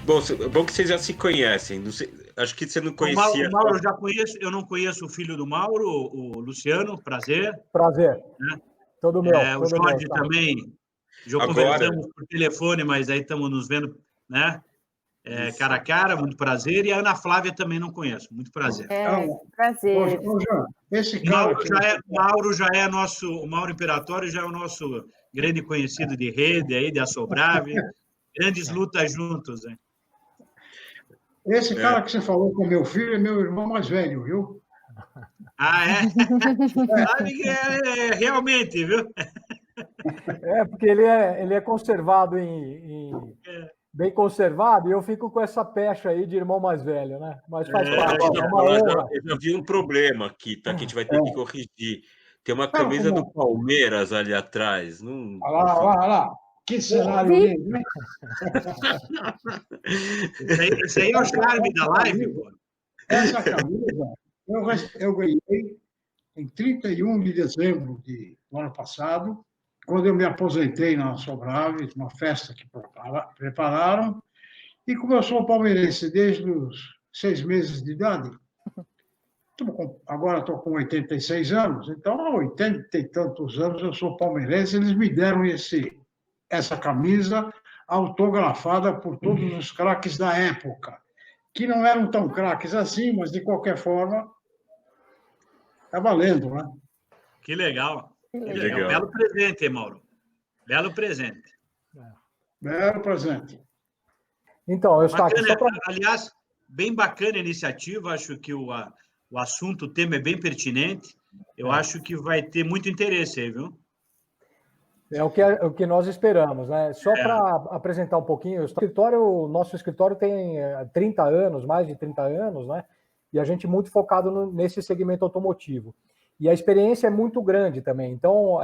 Bom que vocês já se conhecem. Não sei, acho que você não conhecia. O Mauro eu já conheço, eu não conheço o filho do Mauro, o Luciano, prazer. Prazer. Né? Todo meu. O Jorge também. Já conversamos por telefone, mas aí estamos nos vendo, né? Cara a cara, muito prazer. E a Ana Flávia também não conheço, muito prazer. Prazer. Esse cara Mauro já é nosso, o Mauro Imperatório já é o nosso grande conhecido de rede aí, de Assobrave. Grandes lutas juntos, hein? Esse cara que você falou com meu filho é meu irmão mais velho, viu? Ah, é? Sabe que realmente, viu? Porque ele é conservado bem conservado, e eu fico com essa pecha aí de irmão mais velho, né? Mas faz parte. Eu já vi um problema aqui, tá? Que a gente vai ter que corrigir. Tem uma camisa do Palmeiras ali atrás. Não... Olha lá. Que cenário lindo, né? Esse aí é o charme da live, pô. Essa camisa eu ganhei em 31 de dezembro do ano passado, quando eu me aposentei na Sobrave, uma festa que prepararam, e como eu sou palmeirense desde os 6 meses de idade, agora estou com 86 anos, então há 80 e tantos anos eu sou palmeirense, eles me deram essa camisa autografada por todos os craques da época, que não eram tão craques assim, mas de qualquer forma, está valendo, né? Que legal. É um belo presente, hein, Mauro? Belo presente. Belo presente. Então, eu estou aqui só pra... Aliás, bem bacana a iniciativa, acho que o assunto, o tema é bem pertinente. Eu acho que vai ter muito interesse aí, viu? É o que nós esperamos, né? Só para apresentar um pouquinho, o nosso escritório tem 30 anos, mais de 30 anos, né? E a gente muito focado nesse segmento automotivo. E a experiência é muito grande também. Então,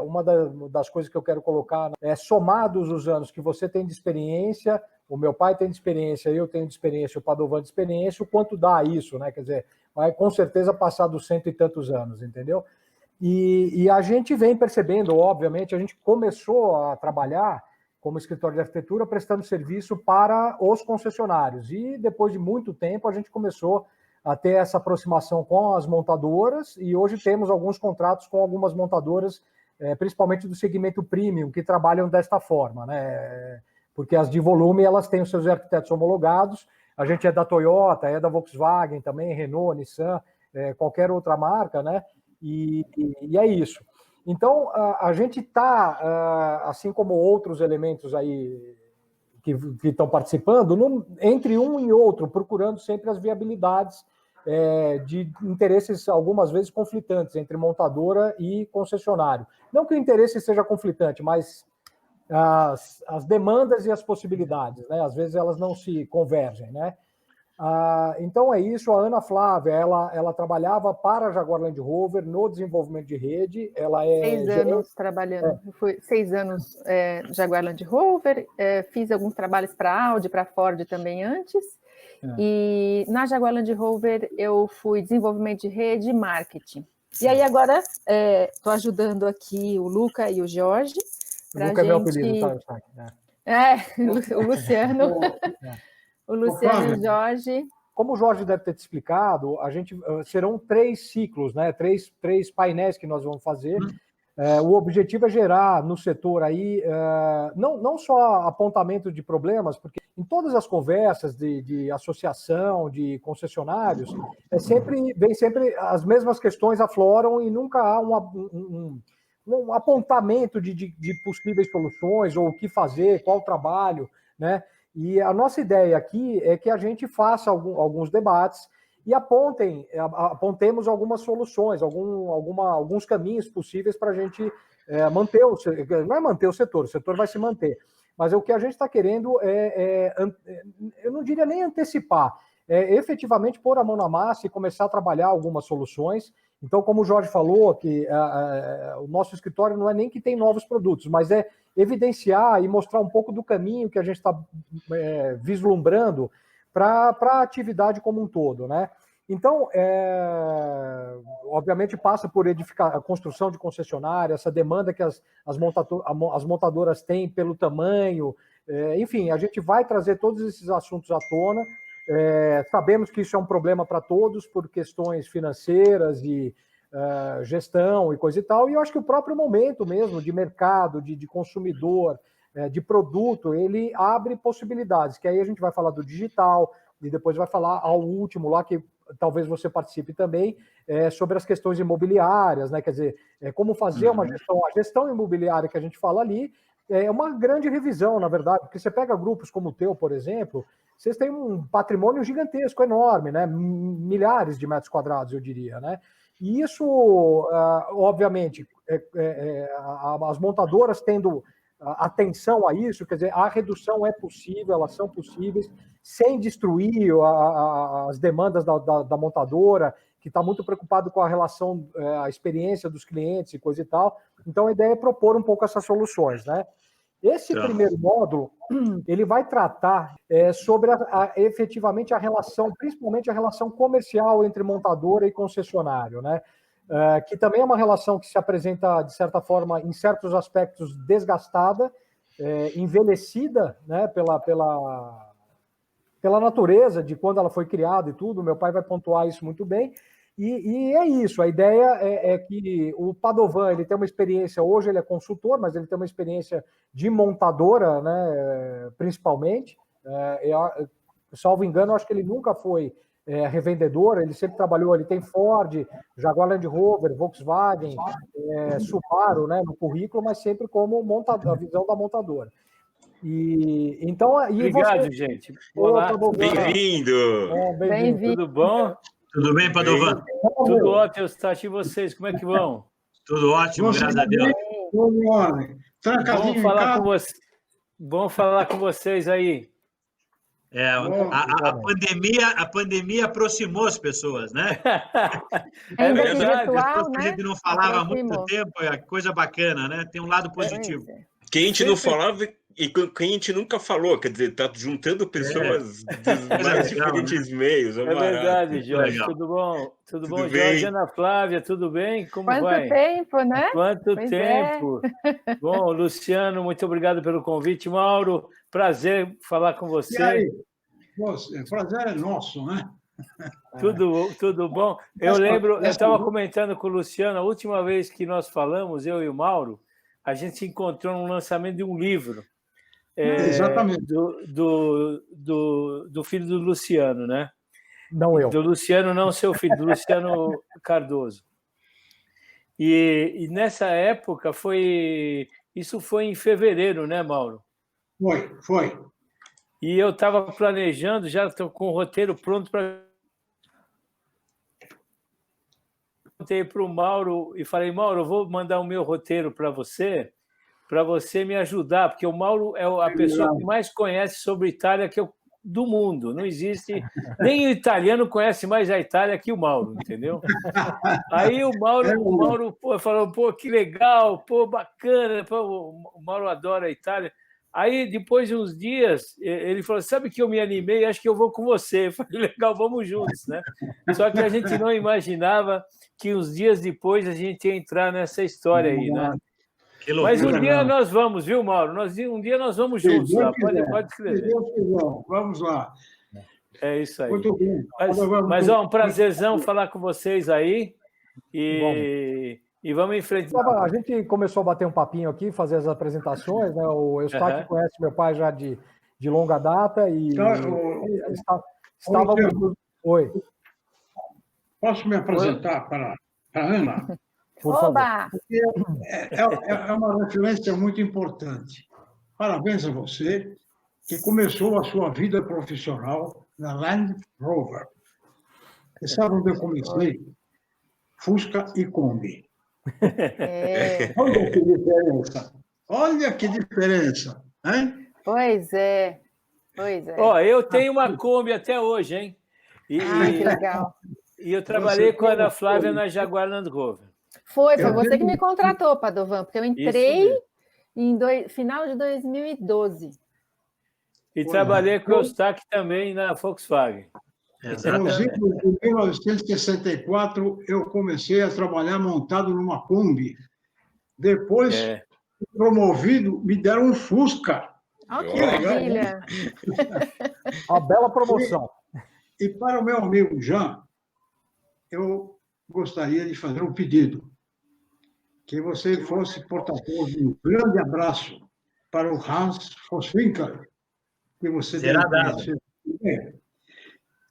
uma das coisas que eu quero colocar é, somados os anos que você tem de experiência, o meu pai tem de experiência, eu tenho de experiência, o Padovan de experiência, o quanto dá isso, né? Quer dizer, vai com certeza passar dos 100 e tantos anos, entendeu? E a gente vem percebendo, obviamente, a gente começou a trabalhar como escritório de arquitetura prestando serviço para os concessionários. E depois de muito tempo, a gente começou a ter essa aproximação com as montadoras e hoje temos alguns contratos com algumas montadoras, principalmente do segmento premium, que trabalham desta forma, né? Porque as de volume, elas têm os seus arquitetos homologados, a gente é da Toyota, é da Volkswagen também, Renault, Nissan, qualquer outra marca, né? E é isso. Então, a gente está, assim como outros elementos aí que estão participando, entre um e outro, procurando sempre as viabilidades de interesses, algumas vezes, conflitantes entre montadora e concessionário. Não que o interesse seja conflitante, mas as demandas e as possibilidades, né? Às vezes elas não se convergem, né? Então é isso. A Ana Flávia, ela trabalhava para a Jaguar Land Rover no desenvolvimento de rede. Ela 6 anos trabalhando. Foi 6 anos Jaguar Land Rover. Fiz alguns trabalhos para a Audi, para a Ford também antes. E na Jaguar Land Rover eu fui desenvolvimento de rede e marketing. E aí agora estou ajudando aqui o Luca e o Jorge. O Luca é meu apelido, tá? O Luciano. O Luciano e o Jorge. Como o Jorge deve ter te explicado, serão 3 ciclos, né? Três painéis que nós vamos fazer. O objetivo é gerar no setor aí, não só apontamento de problemas, porque em todas as conversas de associação, de concessionários, vem sempre as mesmas questões afloram e nunca há um apontamento de possíveis soluções, ou o que fazer, qual alguns né? E a nossa ideia aqui é que a gente faça alguns debates e apontemos algumas soluções, alguns caminhos possíveis para a gente manter não é manter o setor vai se manter, mas o que a gente está querendo eu não diria nem antecipar, efetivamente pôr a mão na massa e começar a trabalhar algumas soluções. Então, como o Jorge falou, que o nosso escritório não é nem que tem novos produtos, mas é evidenciar e mostrar um pouco do caminho que a gente está vislumbrando para a atividade como um todo, né? Então, obviamente, passa por edificar a construção de concessionária, essa demanda que as montadoras têm pelo tamanho, Enfim, a gente vai trazer todos esses assuntos à tona. Sabemos que isso é um problema para todos por questões financeiras e gestão e coisa e tal, e eu acho que o próprio momento mesmo de mercado, de consumidor, de produto, ele abre possibilidades, que aí a gente vai falar do digital e depois vai falar ao último lá, que talvez você participe também, sobre as questões imobiliárias, né? Quer dizer, como fazer uma gestão. A gestão imobiliária que a gente fala ali é uma grande revisão, na verdade, porque você pega grupos como o teu, por exemplo, vocês têm um patrimônio gigantesco, enorme, né? Milhares de metros quadrados, eu diria, né? E isso, obviamente, as montadoras tendo atenção a isso, quer dizer, a redução é possível, elas são possíveis, sem destruir as demandas da montadora, que está muito preocupado com a relação, a experiência dos clientes e coisa e tal. Então, a ideia é propor um pouco essas soluções, né? Esse primeiro módulo, ele vai tratar sobre efetivamente a relação, principalmente a relação comercial entre montadora e concessionário, né? Que também é uma relação que se apresenta, de certa forma, em certos aspectos, desgastada, envelhecida, né, pela natureza de quando ela foi criada e tudo. Meu pai vai pontuar isso muito bem. E é isso, a ideia é que o Padovan, ele tem uma experiência, hoje ele é consultor, mas ele tem uma experiência de montadora, né, principalmente. Salvo engano, acho que ele nunca foi revendedor, ele sempre trabalhou, ele tem Ford, Jaguar Land Rover, Volkswagen, Subaru, né, no currículo, mas sempre como a visão da montadora. Então, obrigado, gente. Olá, bem-vindo. Bem-vindo. Tudo bom? Tudo bem, Padovan? Tudo ótimo, Eustáquio, e vocês, como é que vão? Tudo ótimo, graças a Deus. Bom falar com vocês aí. A pandemia aproximou as pessoas, né? É verdade. Virtual, né? A gente não falava há muito tempo, é coisa bacana, né? Tem um lado positivo. Quem a gente não falava e quem a gente nunca falou, quer dizer, tá juntando pessoas dos mais diferentes meios. É verdade, Jorge. Tudo bom? Tudo bom, Jorge? Ana Flávia, tudo bem? Como vai? Quanto tempo, né? Quanto tempo! Bom, Luciano, muito obrigado pelo convite. Mauro, prazer falar com você. E aí? O prazer é nosso, né? Tudo bom? Eu lembro, eu estava comentando com o Luciano, a última vez que nós falamos, eu e o Mauro, a gente se encontrou no lançamento de um livro. Exatamente. Do filho do Luciano, né? Não eu. Do Luciano, não seu filho, do Luciano Cardoso. E nessa época isso foi em fevereiro, né, Mauro? Foi. E eu estava planejando, já estou com o roteiro pronto para... Contei para o Mauro e falei, Mauro, eu vou mandar o meu roteiro para você me ajudar, porque o Mauro é a pessoa que mais conhece sobre Itália do mundo. Não existe... Nem o italiano conhece mais a Itália que o Mauro, entendeu? Aí o Mauro falou, que legal, bacana, o Mauro adora a Itália. Aí, depois de uns dias, ele falou, sabe que eu me animei, acho que eu vou com você. Eu falei, legal, vamos juntos, né? Só que a gente não imaginava que uns dias depois a gente ia entrar nessa história aí, né? Mas um dia nós vamos, viu, Mauro? Um dia nós vamos juntos, tá? Pode escrever. Vamos lá. É isso aí. Muito bem. Mas um prazerzão falar com vocês aí. E vamos em frente. A gente começou a bater um papinho aqui, fazer as apresentações, né? O Eustáquio conhece meu pai já de longa data e estávamos... Oi. Posso me apresentar para a Ana? Por favor. É uma referência muito importante. Parabéns a você, que começou a sua vida profissional na Land Rover. Você sabe onde eu comecei? Fusca e Kombi. Olha que diferença. Olha que diferença. Hein? Pois é. Eu tenho uma Kombi até hoje, hein? Que legal. E eu trabalhei com a Ana Flávia na Jaguar Land Rover. Foi você que me contratou, Padovan, porque eu entrei em final de 2012. E trabalhei com o Eustáquio também na Volkswagen. Inclusive, em 1964, eu comecei a trabalhar montado numa Kombi. Depois, promovido, me deram um Fusca. Oh, que Ó. maravilha! Uma bela promoção. E para o meu amigo Jean, eu gostaria de fazer um pedido. Que você fosse portador de um grande abraço para o Hans Vosswinkel, que você Será deve dado. conhecer.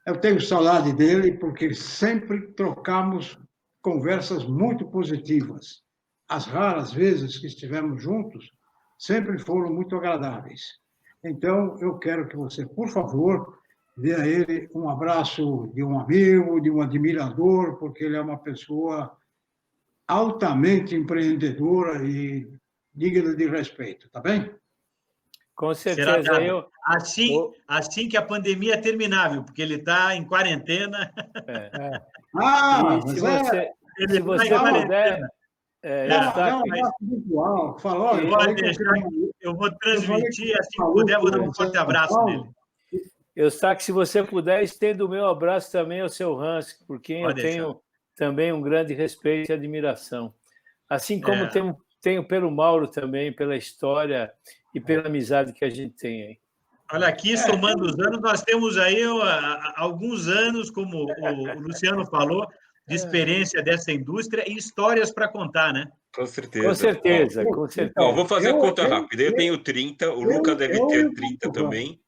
Eu tenho saudade dele porque sempre trocamos conversas muito positivas. As raras vezes que estivemos juntos, sempre foram muito agradáveis. Então, eu quero que você, por favor, dê a ele um abraço de um amigo, de um admirador, porque ele é uma pessoa altamente empreendedora e digna de respeito, tá bem? Com Será certeza. dado. Assim que a pandemia terminar, viu? Porque ele está em quarentena. Ah, E se mas você, Ele se está você em puder, quarentena. é um Eustáquio, abraço virtual. Falou, eu Pode falei que deixar que eu vou transmitir, assim que maluco puder, vou dar um lá em forte São abraço Paulo. nele. Eustáquio, se você puder, estenda o meu abraço também ao seu Hans, por quem eu Pode deixar. tenho também um grande respeito e admiração. Assim como É. tenho pelo Mauro também, pela história e pela amizade que a gente tem aí. Olha, aqui, somando os anos, nós temos aí alguns anos, como o Luciano falou, de experiência dessa indústria e histórias para contar, né? Com Com certeza. certeza, Ó, com ó, certeza. vou fazer a conta rápida. Eu tenho 30, o Luca deve ter 30 eu- também.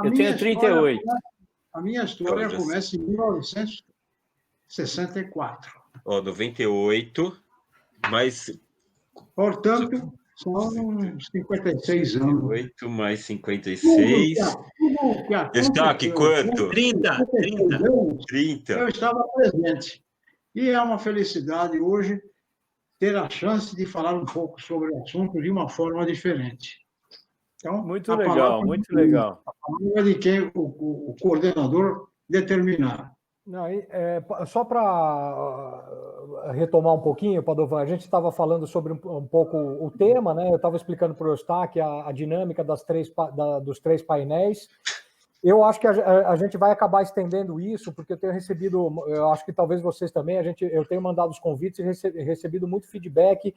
Eu tenho 38. A minha história começa em 1964. Ó, 98, mais Portanto, são 56 anos. 8 mais 56. Tudo que Destaque, aconteceu, quanto? 30. 30. eu estava presente. E é uma felicidade hoje ter a chance de falar um pouco sobre o assunto de uma forma diferente. Então, Muito a legal, palavra muito legal. a palavra de quem o coordenador determinar. Não, só para retomar um pouquinho, Padovan, a gente estava falando sobre um pouco o tema, né? Eu estava explicando para o Eustáquio a dinâmica dos três painéis. Eu acho que a gente vai acabar estendendo isso, porque eu tenho recebido, eu acho que talvez vocês também, eu tenho mandado os convites e recebido muito feedback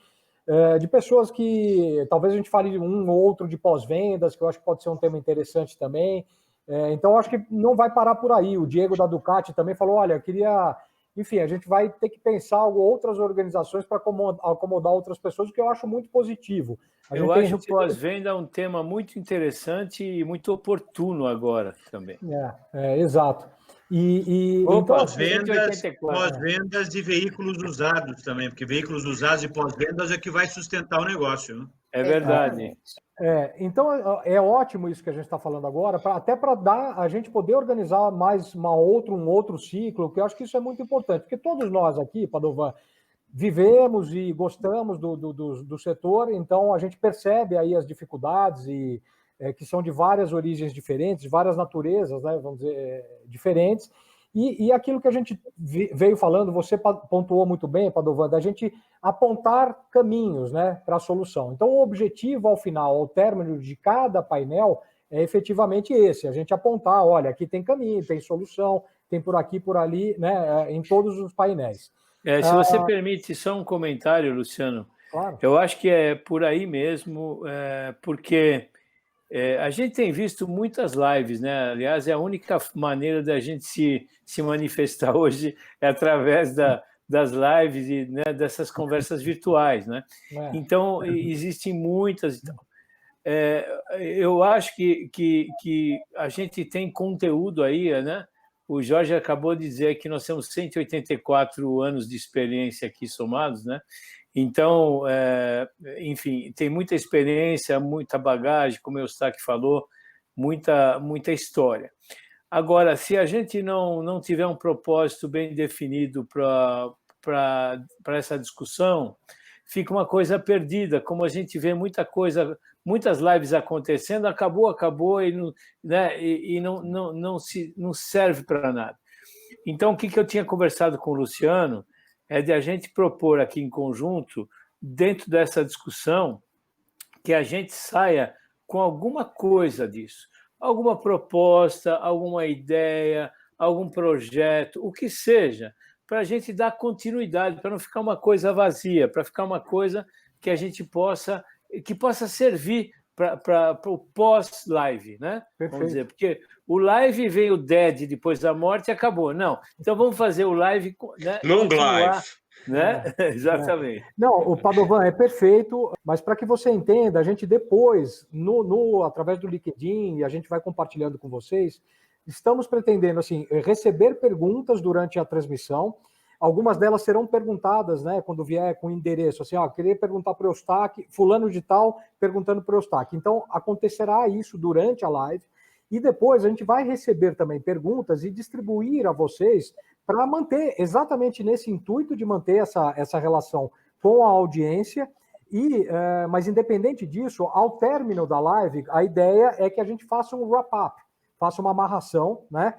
de pessoas que talvez a gente fale um ou outro de pós-vendas, que eu acho que pode ser um tema interessante também. Então, eu acho que não vai parar por aí. O Diego da Ducati também falou, olha, eu queria... Enfim, a gente vai ter que pensar outras organizações para acomodar outras pessoas, o que eu acho muito positivo. Eu acho que o pós-venda é um tema muito interessante e muito oportuno agora também. Exato. Então, pós-vendas de veículos usados também, porque veículos usados e pós-vendas é que vai sustentar o negócio. Né? É verdade. Então, é ótimo isso que a gente está falando agora, até para a gente poder organizar mais um outro ciclo, que eu acho que isso é muito importante, porque todos nós aqui, Padovan, vivemos e gostamos do setor, então a gente percebe aí as dificuldades, que são de várias origens diferentes, de várias naturezas, né, vamos dizer, diferentes, e aquilo que a gente veio falando, você pontuou muito bem, Padovan, da gente apontar caminhos, né, para a solução. Então, o objetivo, ao final, ao término de cada painel, é efetivamente esse, a gente apontar, olha, aqui tem caminho, tem solução, tem por aqui, por ali, né, em todos os painéis. Se você permite só um comentário, Luciano, claro. Eu acho que é por aí mesmo, porque a gente tem visto muitas lives, né? Aliás, é a única maneira da gente se manifestar hoje é através das lives e, né, dessas conversas virtuais, né? Então, existem muitas. Eu acho que a gente tem conteúdo aí, né? O Jorge acabou de dizer que nós temos 184 anos de experiência aqui somados, né? Então, enfim, tem muita experiência, muita bagagem, como o Eustáquio falou, muita história. Agora, se a gente não tiver um propósito bem definido para essa discussão, fica uma coisa perdida, como a gente vê muitas lives acontecendo, acabou e não serve para nada. Então, o que eu tinha conversado com o Luciano é de a gente propor aqui em conjunto, dentro dessa discussão, que a gente saia com alguma coisa disso, alguma proposta, alguma ideia, algum projeto, o que seja, para a gente dar continuidade, para não ficar uma coisa vazia, para ficar uma coisa que a gente possa servir para o pós-live, né? Perfeito. Vamos dizer, porque o live vem o dead depois da morte e acabou. Não, então vamos fazer o live, né? Long Continuar, life. né? Exatamente. Não, o Padovan é perfeito, mas para que você entenda, a gente depois, através do LinkedIn, e a gente vai compartilhando com vocês, estamos pretendendo assim, receber perguntas durante a transmissão. Algumas delas serão perguntadas, né, quando vier com endereço, assim, queria perguntar para o Eustáquio, fulano de tal, perguntando para o Eustáquio. Então, acontecerá isso durante a live, e depois a gente vai receber também perguntas e distribuir a vocês para manter, exatamente nesse intuito de manter essa relação com a audiência, mas independente disso, ao término da live, a ideia é que a gente faça um wrap-up, faça uma amarração, né?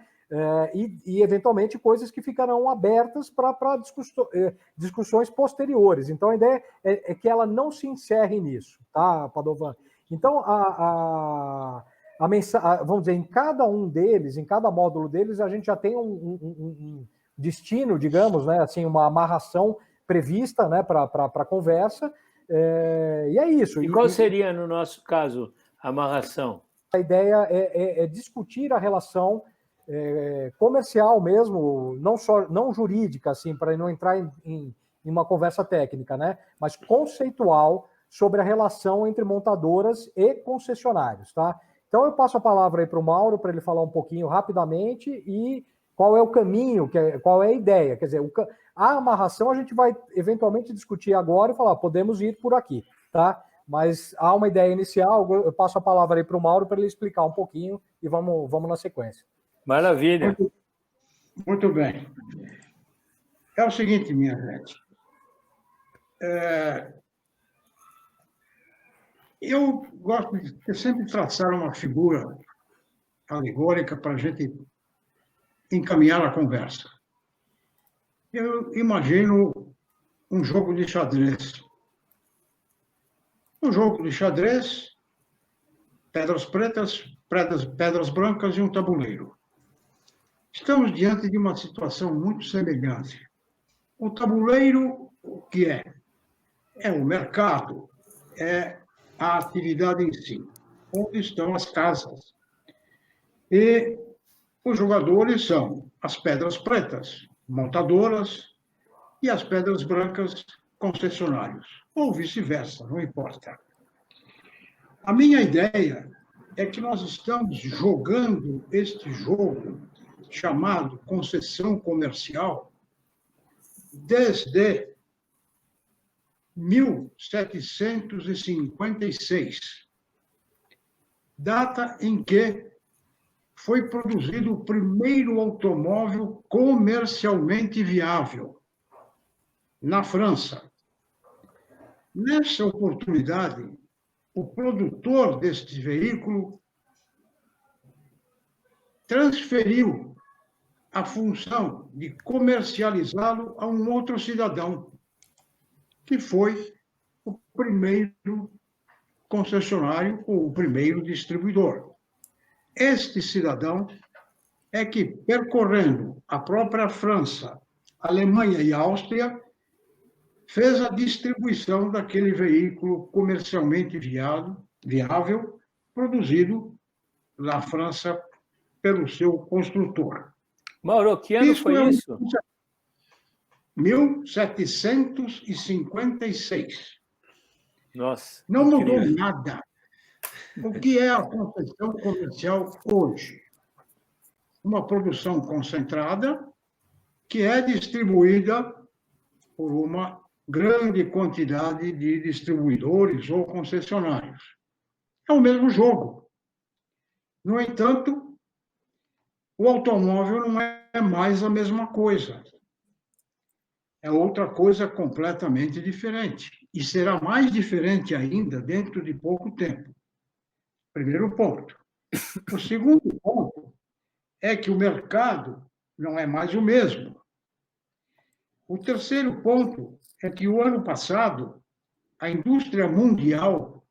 E eventualmente coisas que ficarão abertas para discussões posteriores. Então a ideia é que ela não se encerre nisso, tá, Padovan? Então a mensagem, vamos dizer, em cada um deles, em cada módulo deles, a gente já tem um destino, digamos, né, assim, uma amarração prevista, né, para a conversa, e é isso. E qual seria, no nosso caso, a amarração? A ideia é discutir a relação comercial mesmo, não jurídica, assim, para não entrar em uma conversa técnica, né, mas conceitual sobre a relação entre montadoras e concessionários, tá? Então eu passo a palavra aí para o Mauro, para ele falar um pouquinho rapidamente e qual é o caminho, qual é a ideia. Quer dizer, a amarração a gente vai eventualmente discutir agora e falar, podemos ir por aqui, tá? Mas há uma ideia inicial, eu passo a palavra aí para o Mauro para ele explicar um pouquinho e vamos na sequência. Maravilha. Muito bem. É o seguinte, minha gente. Eu gosto de sempre traçar uma figura alegórica para a gente encaminhar a conversa. Eu imagino um jogo de xadrez. Um jogo de xadrez, pedras pretas, pedras brancas e um tabuleiro. Estamos diante de uma situação muito semelhante. O tabuleiro, o que é? É o mercado, é a atividade em si, onde estão as casas. E os jogadores são as pedras pretas, montadoras, e as pedras brancas, concessionários, ou vice-versa, não importa. A minha ideia é que nós estamos jogando este jogo chamado concessão comercial desde 1756, data em que foi produzido o primeiro automóvel comercialmente viável, na França. Nessa oportunidade, o produtor deste veículo transferiu a função de comercializá-lo a um outro cidadão, que foi o primeiro concessionário ou o primeiro distribuidor. Este cidadão é que, percorrendo a própria França, Alemanha e Áustria, fez a distribuição daquele veículo comercialmente viável, produzido na França pelo seu construtor. Mauro, que ano foi isso? 1756. Nossa. Não mudou nada. O que é a concessão comercial hoje? Uma produção concentrada que é distribuída por uma grande quantidade de distribuidores ou concessionários. É o mesmo jogo. No entanto, o automóvel não é mais a mesma coisa. É outra coisa completamente diferente. E será mais diferente ainda dentro de pouco tempo. Primeiro ponto. O segundo ponto é que o mercado não é mais o mesmo. O terceiro ponto é que o ano passado a indústria mundial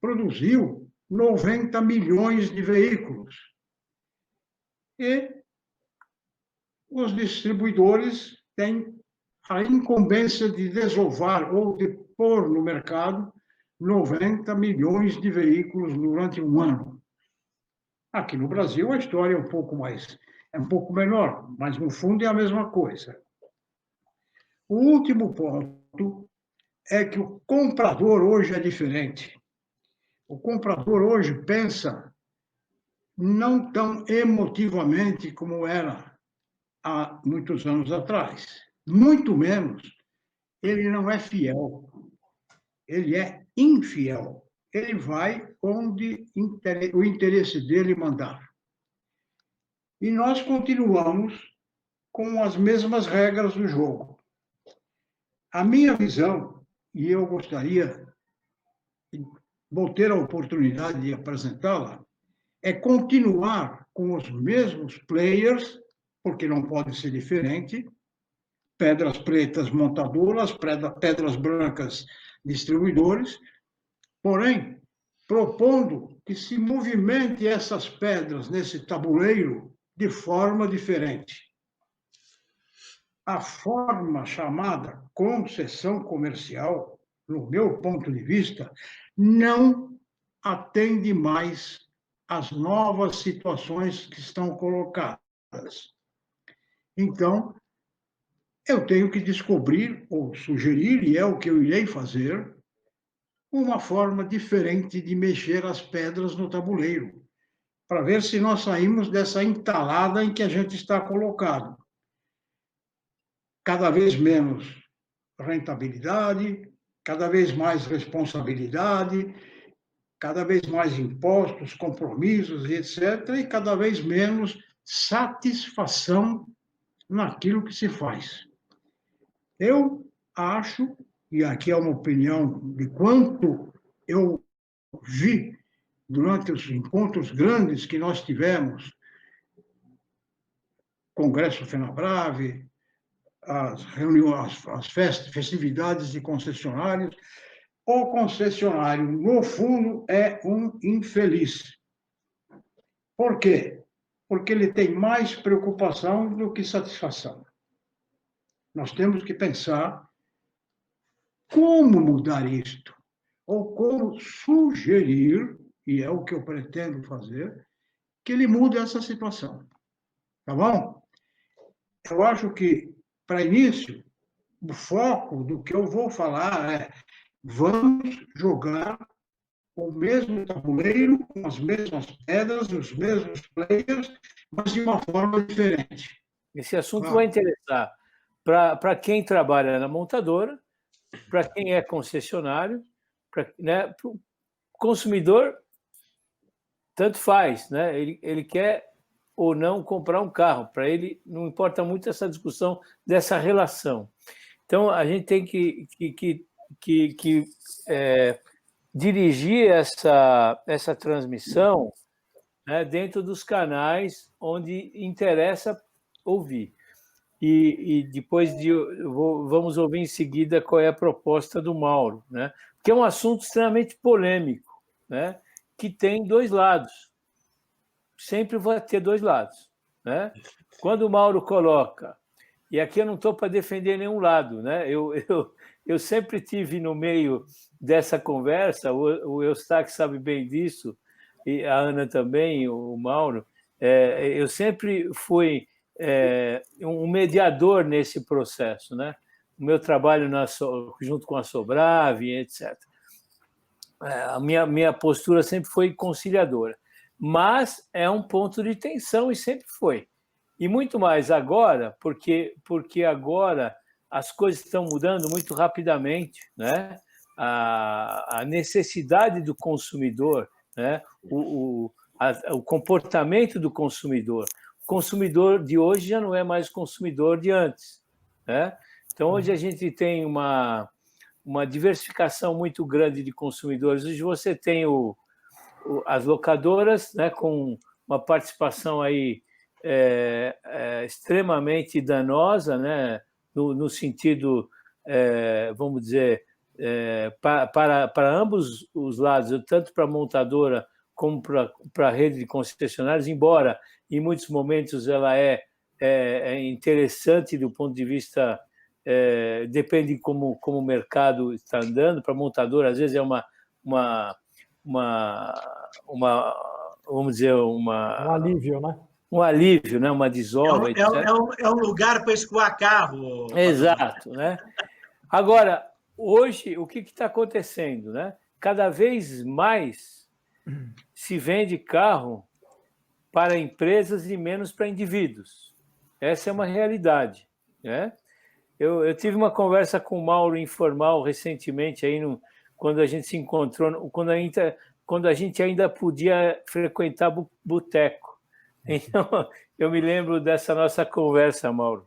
produziu 90 milhões de veículos. E os distribuidores têm a incumbência de desovar ou de pôr no mercado 90 milhões de veículos durante um ano. Aqui no Brasil a história é um pouco menor, mas no fundo é a mesma coisa. O último ponto é que o comprador hoje é diferente. O comprador hoje pensa não tão emotivamente como era há muitos anos atrás. Muito menos, ele não é fiel, ele é infiel. Ele vai onde o interesse dele mandar. E nós continuamos com as mesmas regras do jogo. A minha visão, e eu gostaria, vou ter a oportunidade de apresentá-la, é continuar com os mesmos players, porque não pode ser diferente, pedras pretas montadoras, pedras brancas distribuidores, porém, propondo que se movimente essas pedras nesse tabuleiro de forma diferente. A forma chamada concessão comercial, no meu ponto de vista, não atende mais às novas situações que estão colocadas. Então, eu tenho que descobrir ou sugerir, e é o que eu irei fazer, uma forma diferente de mexer as pedras no tabuleiro, para ver se nós saímos dessa entalada em que a gente está colocado. Cada vez menos rentabilidade, cada vez mais responsabilidade, cada vez mais impostos, compromissos, etc., e cada vez menos satisfação naquilo que se faz. Eu acho, e aqui é uma opinião de quanto eu vi durante os encontros grandes que nós tivemos, Congresso FenaBrave, as reuniões, as festividades de concessionários, o concessionário, no fundo, é um infeliz. Por quê? Porque ele tem mais preocupação do que satisfação. Nós temos que pensar como mudar isto, ou como sugerir, e é o que eu pretendo fazer, que ele mude essa situação. Tá bom? Eu acho que, para início, o foco do que eu vou falar é: vamos jogar o mesmo tabuleiro, com as mesmas pedras, os mesmos players, mas de uma forma diferente. Esse assunto vai interessar para quem trabalha na montadora, para quem é concessionário, né, para o consumidor, tanto faz, né? Ele quer ou não comprar um carro, para ele não importa muito essa discussão dessa relação. Então, a gente tem que dirigir essa transmissão, né, dentro dos canais onde interessa ouvir. E depois vamos ouvir em seguida qual é a proposta do Mauro, né? Que é um assunto extremamente polêmico, né? Que tem dois lados. Sempre vai ter dois lados, né? Quando o Mauro coloca, e aqui eu não estou para defender nenhum lado, né? Eu sempre tive no meio dessa conversa, o Eustáquio sabe bem disso, e a Ana também, o Mauro, eu sempre fui um mediador nesse processo, né? O meu trabalho junto com a Sobrave, etc. A minha postura sempre foi conciliadora, mas é um ponto de tensão e sempre foi. E muito mais agora, porque agora as coisas estão mudando muito rapidamente, né? A necessidade do consumidor, né? O comportamento do consumidor. O consumidor de hoje já não é mais o consumidor de antes, né? Então, hoje a gente tem uma diversificação muito grande de consumidores. Hoje você tem as locadoras, né, com uma participação aí extremamente danosa, né, no sentido, vamos dizer, para ambos os lados, tanto para a montadora como para a rede de concessionários, embora em muitos momentos ela é interessante do ponto de vista, depende como o mercado está andando. Para a montadora, às vezes é uma vamos dizer, Um alívio, né? um alívio, né? Uma desova, etc. É um lugar para escoar carro. Exato, né? Agora, hoje, o que está acontecendo, né? Cada vez mais se vende carro para empresas e menos para indivíduos. Essa é uma realidade, né? Eu tive uma conversa com o Mauro informal recentemente, aí quando a gente se encontrou, quando a gente ainda podia frequentar boteco. Então, eu me lembro dessa nossa conversa, Mauro.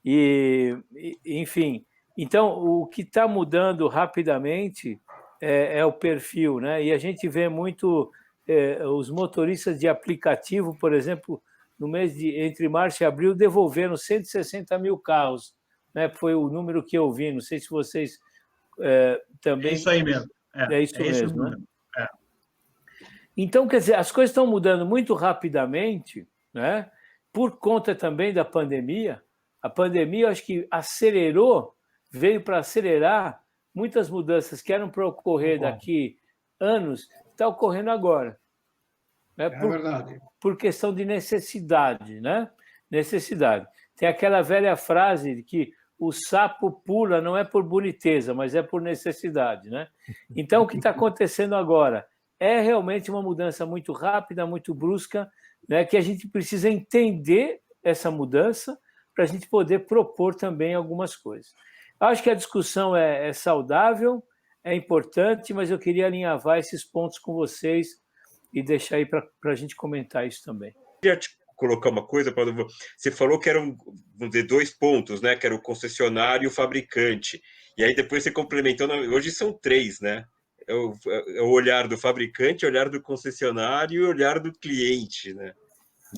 Enfim, então, o que está mudando rapidamente é o perfil, né? E a gente vê muito os motoristas de aplicativo, por exemplo, no mês entre março e abril, devolveram 160 mil carros, né? Foi o número que eu vi, não sei se vocês também... É isso aí mesmo. É isso mesmo, né? Então, quer dizer, as coisas estão mudando muito rapidamente, né? Por conta também da pandemia. A pandemia, eu acho que veio para acelerar muitas mudanças que eram para ocorrer daqui anos, está ocorrendo agora. Né? É verdade. Por questão de necessidade, né? Necessidade. Tem aquela velha frase de que o sapo pula não é por boniteza, mas é por necessidade, né? Então, o que está acontecendo agora é realmente uma mudança muito rápida, muito brusca, né? Que a gente precisa entender essa mudança para a gente poder propor também algumas coisas. Acho que a discussão é saudável, é importante, mas eu queria alinhavar esses pontos com vocês e deixar aí para a gente comentar isso também. Eu queria te colocar uma coisa, Paulo. Você falou que eram, vamos dizer, 2 pontos, né? Que era o concessionário e o fabricante. E aí depois você complementou, hoje são 3, né? É o olhar do fabricante, o olhar do concessionário e o olhar do cliente, né?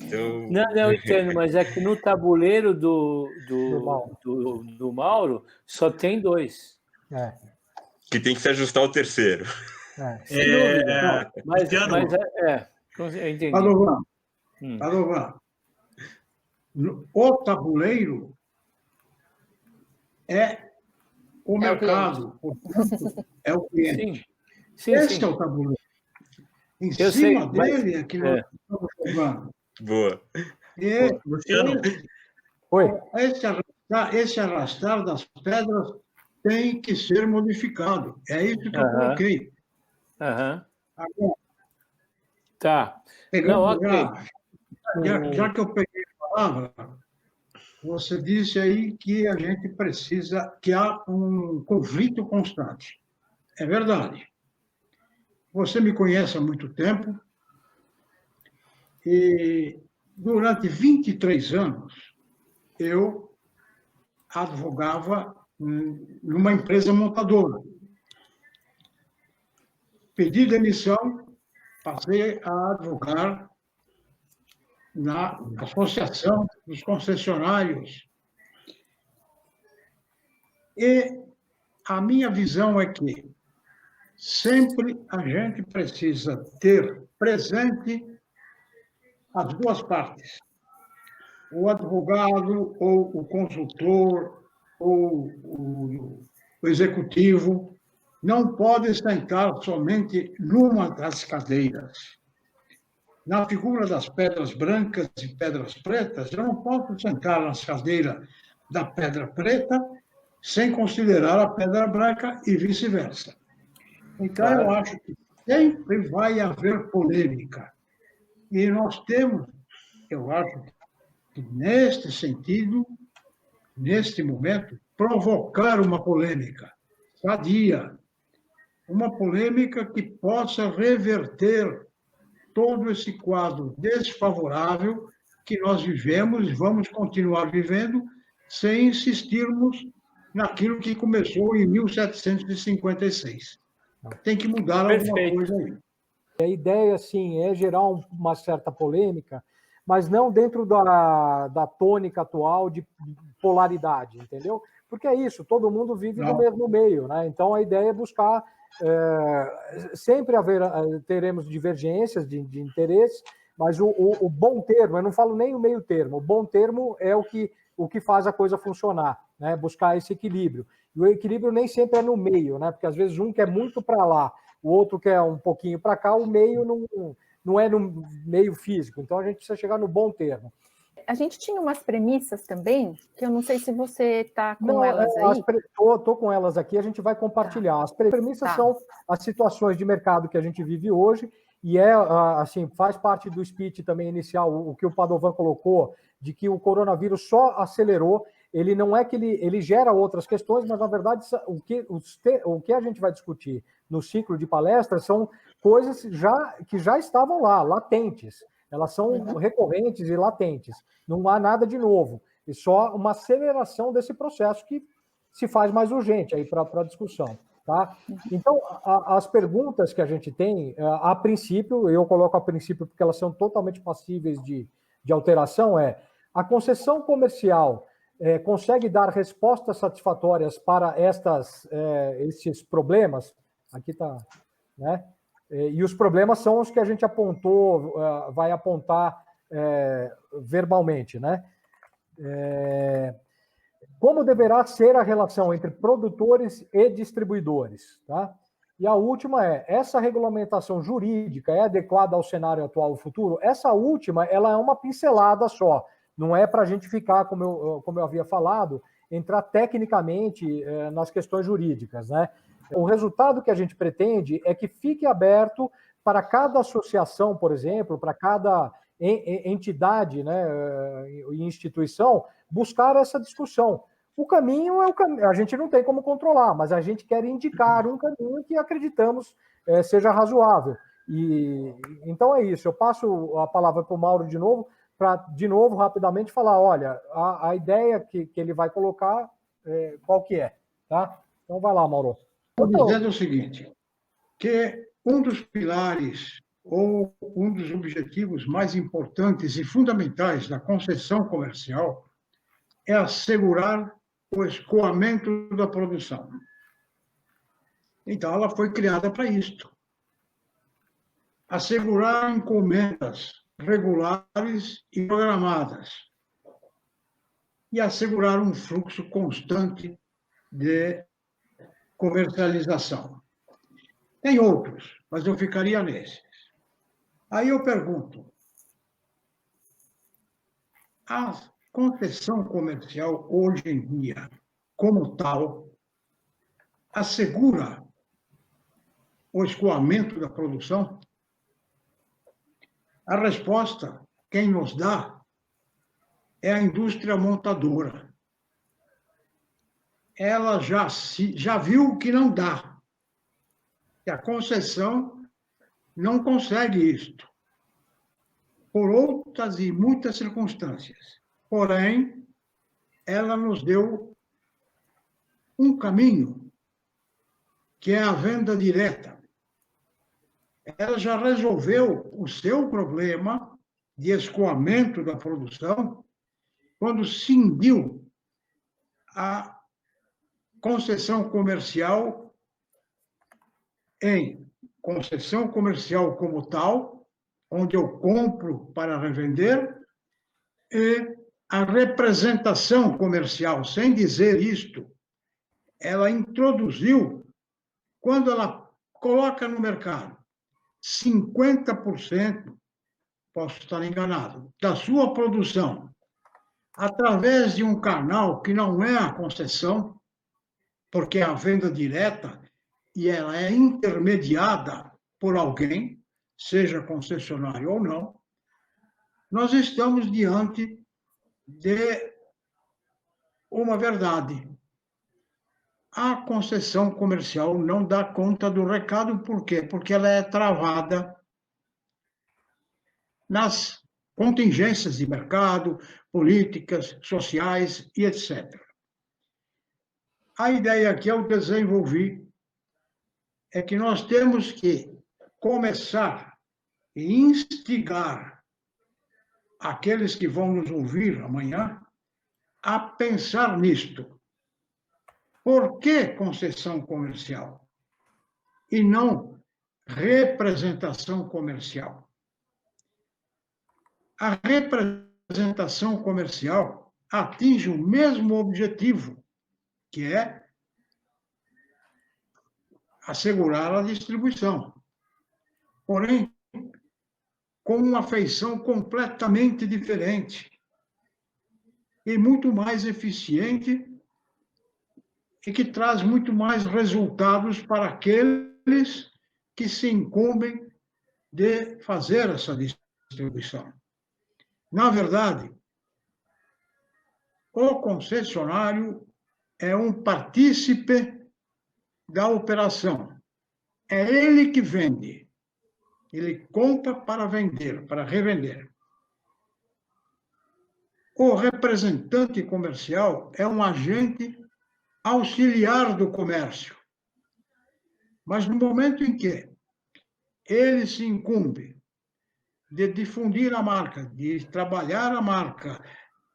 Então... Não, eu entendo, mas é que no tabuleiro do Mauro só tem 2. Que tem que se ajustar ao terceiro. Sem dúvida. Mas eu entendi. Padovan, o tabuleiro é o mercado, portanto, é o cliente. Sim. Esse é o tabuleiro. Em cima dele é que nós estamos jogando. Boa. Luciano. Esse arrastar das pedras tem que ser modificado. É isso que eu coloquei. Agora, já que eu peguei a palavra, você disse aí que a gente precisa, que há um conflito constante. É verdade. Você me conhece há muito tempo e durante 23 anos eu advogava numa empresa montadora. Pedi demissão, passei a advogar na Associação dos Concessionários. E a minha visão é que sempre a gente precisa ter presente as duas partes. O advogado, ou o consultor, ou o executivo, não pode sentar somente numa das cadeiras. Na figura das pedras brancas e pedras pretas, eu não posso sentar nas cadeiras da pedra preta sem considerar a pedra branca e vice-versa. Então, eu acho que sempre vai haver polêmica. E nós temos, eu acho que neste sentido, neste momento, provocar uma polêmica sadia, uma polêmica que possa reverter todo esse quadro desfavorável que nós vivemos e vamos continuar vivendo sem insistirmos naquilo que começou em 1756. Tem que mudar alguma coisa aí. A ideia, sim, é gerar uma certa polêmica, mas não dentro da tônica atual de polaridade, entendeu? Porque é isso, todo mundo vive no mesmo meio, né? Então, a ideia é buscar... sempre teremos divergências de interesse, mas o bom termo, eu não falo nem o meio termo, o bom termo é o que faz a coisa funcionar, né? Buscar esse equilíbrio. E o equilíbrio nem sempre é no meio, né? Porque às vezes um quer muito para lá, o outro quer um pouquinho para cá, o meio não é no meio físico. Então, a gente precisa chegar no bom termo. A gente tinha umas premissas também, que eu não sei se você está com elas aí. Estou com elas aqui, a gente vai compartilhar. As premissas são as situações de mercado que a gente vive hoje, e assim, faz parte do speech também inicial, o que o Padovan colocou, de que o coronavírus só acelerou. Ele não é que ele gera outras questões, mas, na verdade, o que a gente vai discutir no ciclo de palestras são coisas que já estavam lá, latentes. Elas são recorrentes e latentes. Não há nada de novo. E só uma aceleração desse processo que se faz mais urgente aí para a discussão. Tá? Então, as perguntas que a gente tem, a princípio, eu coloco a princípio porque elas são totalmente passíveis de alteração, a concessão comercial consegue dar respostas satisfatórias para esses problemas? Aqui está, né? E os problemas são os que a gente apontou, vai apontar verbalmente, né? Como deverá ser a relação entre produtores e distribuidores, tá? E a última essa regulamentação jurídica é adequada ao cenário atual e futuro? Essa última, ela é uma pincelada só, não é para a gente ficar, como eu havia falado, entrar tecnicamente nas questões jurídicas, né? O resultado que a gente pretende é que fique aberto para cada associação, por exemplo, para cada entidade, né, e instituição, buscar essa discussão. O caminho é o caminho, a gente não tem como controlar, mas a gente quer indicar um caminho que acreditamos seja razoável. E então é isso. Eu passo a palavra para o Mauro de novo, para, de novo, rapidamente falar, olha, a ideia que ele vai colocar, qual que é, tá? Então vai lá, Mauro. Estou dizendo o seguinte, que um dos pilares ou um dos objetivos mais importantes e fundamentais da concessão comercial é assegurar o escoamento da produção. Então, ela foi criada para isto. Assegurar encomendas regulares e programadas e assegurar um fluxo constante de comercialização. Tem outros, mas eu ficaria nesses. Aí eu pergunto, a concessão comercial hoje em dia, como tal, assegura o escoamento da produção? A resposta, quem nos dá, é a indústria montadora. Ela já viu que não dá. Que a concessão não consegue isto, por outras e muitas circunstâncias. Porém, ela nos deu um caminho, que é a venda direta. Ela já resolveu o seu problema de escoamento da produção quando cindiu a concessão comercial em concessão comercial como tal, onde eu compro para revender, e a representação comercial, sem dizer isto, ela introduziu, quando ela coloca no mercado 50%, posso estar enganado, da sua produção, através de um canal que não é a concessão, porque é a venda direta, e ela é intermediada por alguém, seja concessionário ou não, nós estamos diante de uma verdade. A concessão comercial não dá conta do recado, por quê? Porque ela é travada nas contingências de mercado, políticas, sociais e etc. A ideia que eu desenvolvi é que nós temos que começar e instigar aqueles que vão nos ouvir amanhã a pensar nisto. Por que concessão comercial e não representação comercial? A representação comercial atinge o mesmo objetivo, que é assegurar a distribuição. Porém, com uma feição completamente diferente e muito mais eficiente e que traz muito mais resultados para aqueles que se incumbem de fazer essa distribuição. Na verdade, o concessionário é um partícipe da operação. É ele que vende. Ele compra para vender, para revender. O representante comercial é um agente auxiliar do comércio. Mas no momento em que ele se incumbe de difundir a marca, de trabalhar a marca,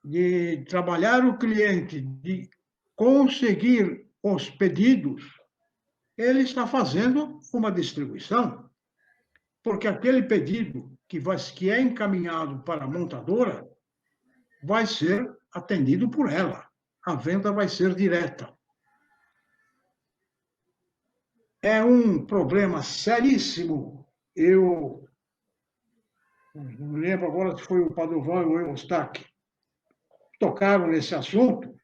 de trabalhar o cliente, de conseguir os pedidos, ele está fazendo uma distribuição, porque aquele pedido que é encaminhado para a montadora vai ser atendido por ela. A venda vai ser direta. É um problema seríssimo. Eu não me lembro agora se foi o Padovan ou o Eustáquio, tocaram nesse assunto,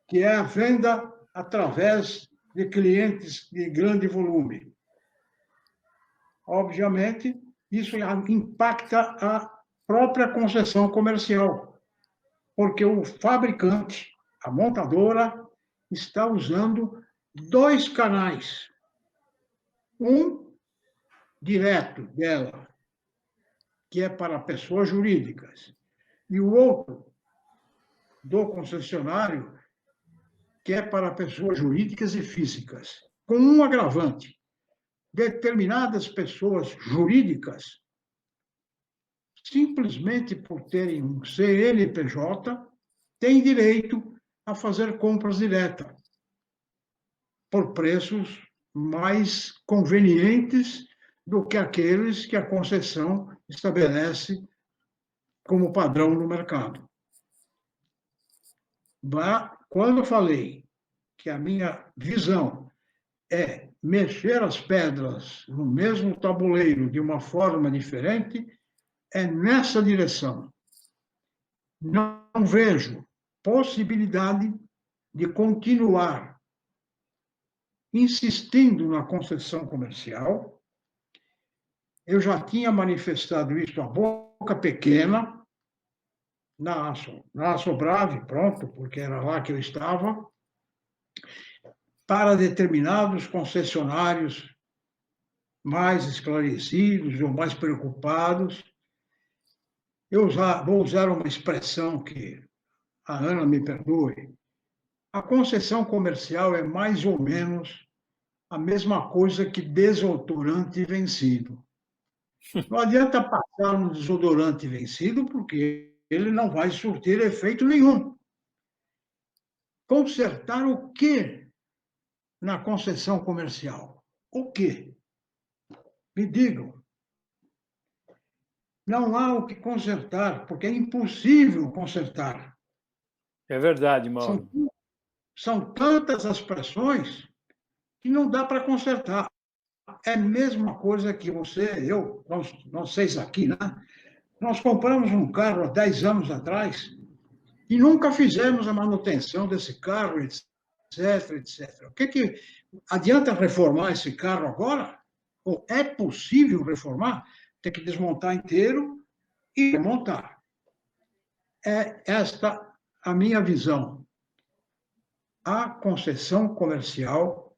que é a venda através de clientes de grande volume. Obviamente, isso impacta a própria concessão comercial, porque o fabricante, a montadora, está usando 2 canais. Um direto dela, que é para pessoas jurídicas, e o outro do concessionário, que é para pessoas jurídicas e físicas, com um agravante. Determinadas pessoas jurídicas, simplesmente por terem um CNPJ, têm direito a fazer compras diretas, por preços mais convenientes do que aqueles que a concessão estabelece como padrão no mercado. Quando eu falei que a minha visão é mexer as pedras no mesmo tabuleiro de uma forma diferente, é nessa direção. Não vejo possibilidade de continuar insistindo na concessão comercial. Eu já tinha manifestado isso a boca pequena, na Assobrave, pronto, porque era lá que eu estava, para determinados concessionários mais esclarecidos ou mais preocupados. Eu vou usar uma expressão que a Ana me perdoe. A concessão comercial é mais ou menos a mesma coisa que desodorante vencido. Não adianta passar um desodorante vencido, porque ele não vai surtir efeito nenhum. Consertar o quê na concessão comercial? O quê? Me digam. Não há o que consertar, porque é impossível consertar. É verdade, Mauro. São tantas as pressões que não dá para consertar. É a mesma coisa que nós 6 aqui, né? Nós compramos um carro há 10 anos atrás e nunca fizemos a manutenção desse carro, etc, etc. O que adianta reformar esse carro agora? Ou é possível reformar? Tem que desmontar inteiro e remontar. É esta a minha visão. A concessão comercial,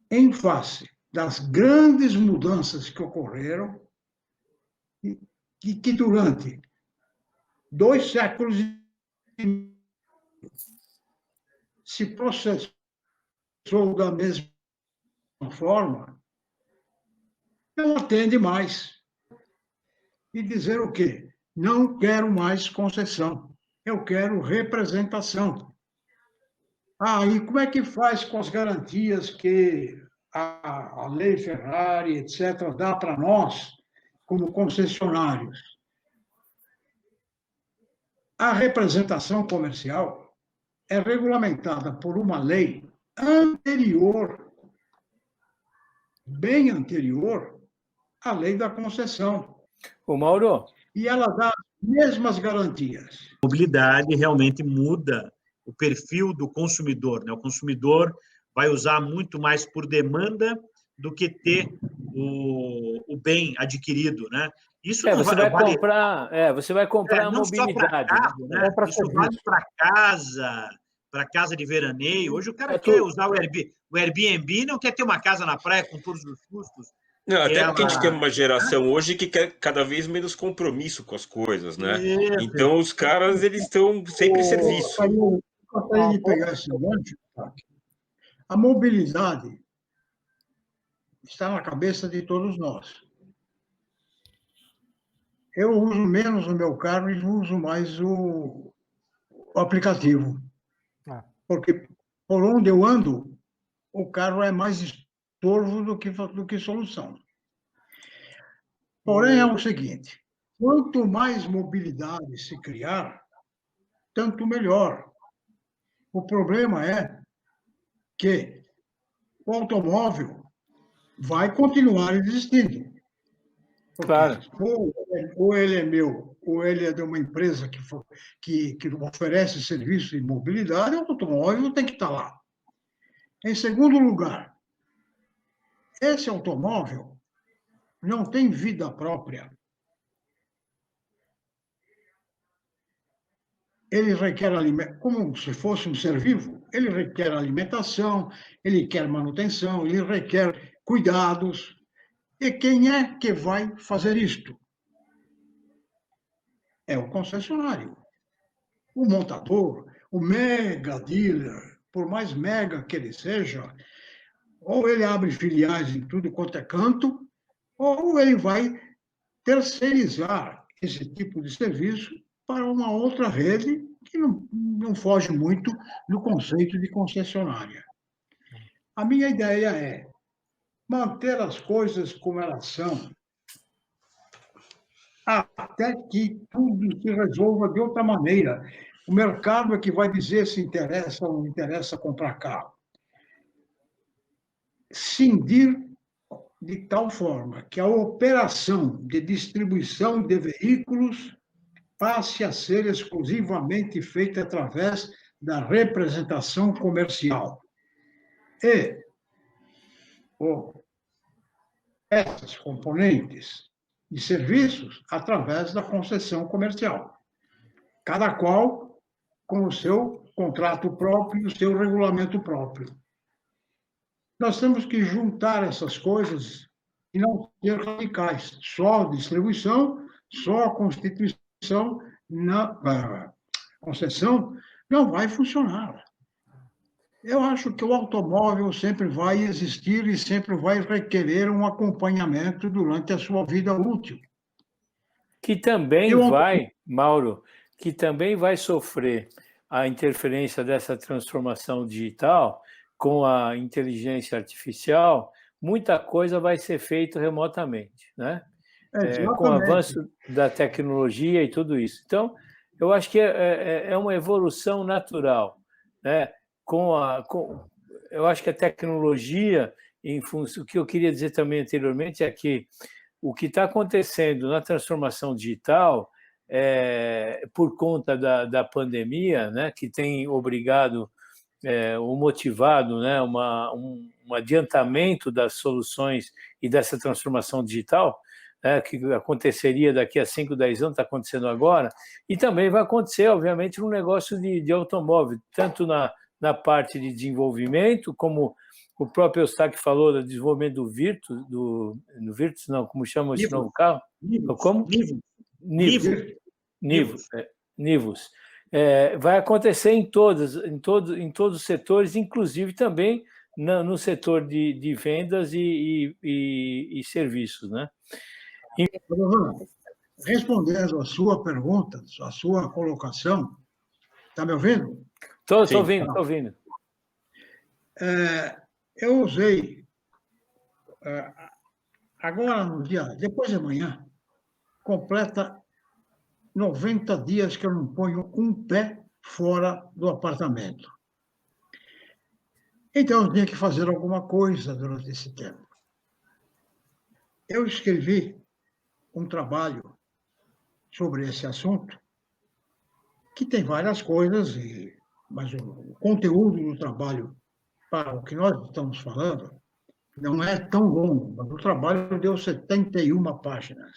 em face das grandes mudanças que ocorreram, e que durante 2 séculos se processou da mesma forma, não atende mais. E dizer o quê? Não quero mais concessão, eu quero representação. E como é que faz com as garantias que a lei Ferrari, etc., dá para nós, como concessionários? A representação comercial é regulamentada por uma lei anterior bem anterior à lei da concessão. Ô, Mauro, E ela dá as mesmas garantias. A mobilidade realmente muda o perfil do consumidor, né? O consumidor vai usar muito mais por demanda do que ter o bem adquirido, né? Isso não você vai comprar a não só para mobilidade. carro, né? Não pra Isso serviço. vale para casa de veraneio. Hoje o cara É quer tudo. usar o Airbnb, não quer ter uma casa na praia com todos os custos. Não, até porque a gente tem Ela... uma geração hoje que quer cada vez menos compromisso com as coisas, né? Isso. Então os caras, eles estão sempre em serviço. Eu gostaria de pegar esse gancho. A mobilidade está na cabeça de todos nós. Eu uso menos o meu carro e uso mais o aplicativo. Porque por onde eu ando, o carro é mais estorvo do que solução. Porém, é o seguinte, quanto mais mobilidade se criar, tanto melhor. O problema é que o automóvel vai continuar existindo. Porque Claro. ou ele é meu, ou ele é de uma empresa que oferece serviço de mobilidade, o automóvel tem que estar lá. Em segundo lugar, esse automóvel não tem vida própria. Ele requer alimentação, como se fosse um ser vivo, ele requer alimentação, ele quer manutenção, ele requer cuidados. E quem é que vai fazer isto? É o concessionário, o montador, o mega dealer, por mais mega que ele seja, ou ele abre filiais em tudo quanto é canto, ou ele vai terceirizar esse tipo de serviço para uma outra rede que não foge muito do conceito de concessionária. A minha ideia é manter as coisas como elas são, até que tudo se resolva de outra maneira. O mercado é que vai dizer se interessa ou não interessa comprar carro. Cindir de tal forma que a operação de distribuição de veículos passe a ser exclusivamente feita através da representação comercial. E essas componentes de serviços através da concessão comercial. Cada qual com o seu contrato próprio e o seu regulamento próprio. Nós temos que juntar essas coisas e não ser radicais. Só a distribuição, só a constituição, a concessão não vai funcionar. Eu acho que o automóvel sempre vai existir e sempre vai requerer um acompanhamento durante a sua vida útil. Que também Mauro, que também vai sofrer a interferência dessa transformação digital com a inteligência artificial. Muita coisa vai ser feita remotamente, né? Com o avanço da tecnologia e tudo isso. Então, eu acho que é uma evolução natural, né? Eu acho que a tecnologia, em função, o que eu queria dizer também anteriormente é que o que está acontecendo na transformação digital, por conta da pandemia, né, que tem obrigado ou motivado, né, um adiantamento das soluções e dessa transformação digital, que aconteceria daqui a 5, 10 anos, está acontecendo agora, e também vai acontecer, obviamente, no negócio de automóvel, tanto na parte de desenvolvimento, como o próprio Eustáquio falou do desenvolvimento do Virtus, não, como chama esse novo carro? Como? Nivus. Vai acontecer em todos os setores, inclusive também no setor de vendas e serviços, né? Respondendo a sua pergunta, a sua colocação, está me ouvindo? Estou ouvindo. Eu usei, agora no dia, depois de amanhã, completa 90 dias que eu não ponho um pé fora do apartamento. Então, eu tinha que fazer alguma coisa durante esse tempo. eu escrevi um trabalho sobre esse assunto, que tem várias coisas, mas o conteúdo do trabalho, para o que nós estamos falando, não é tão longo, mas o trabalho deu 71 páginas.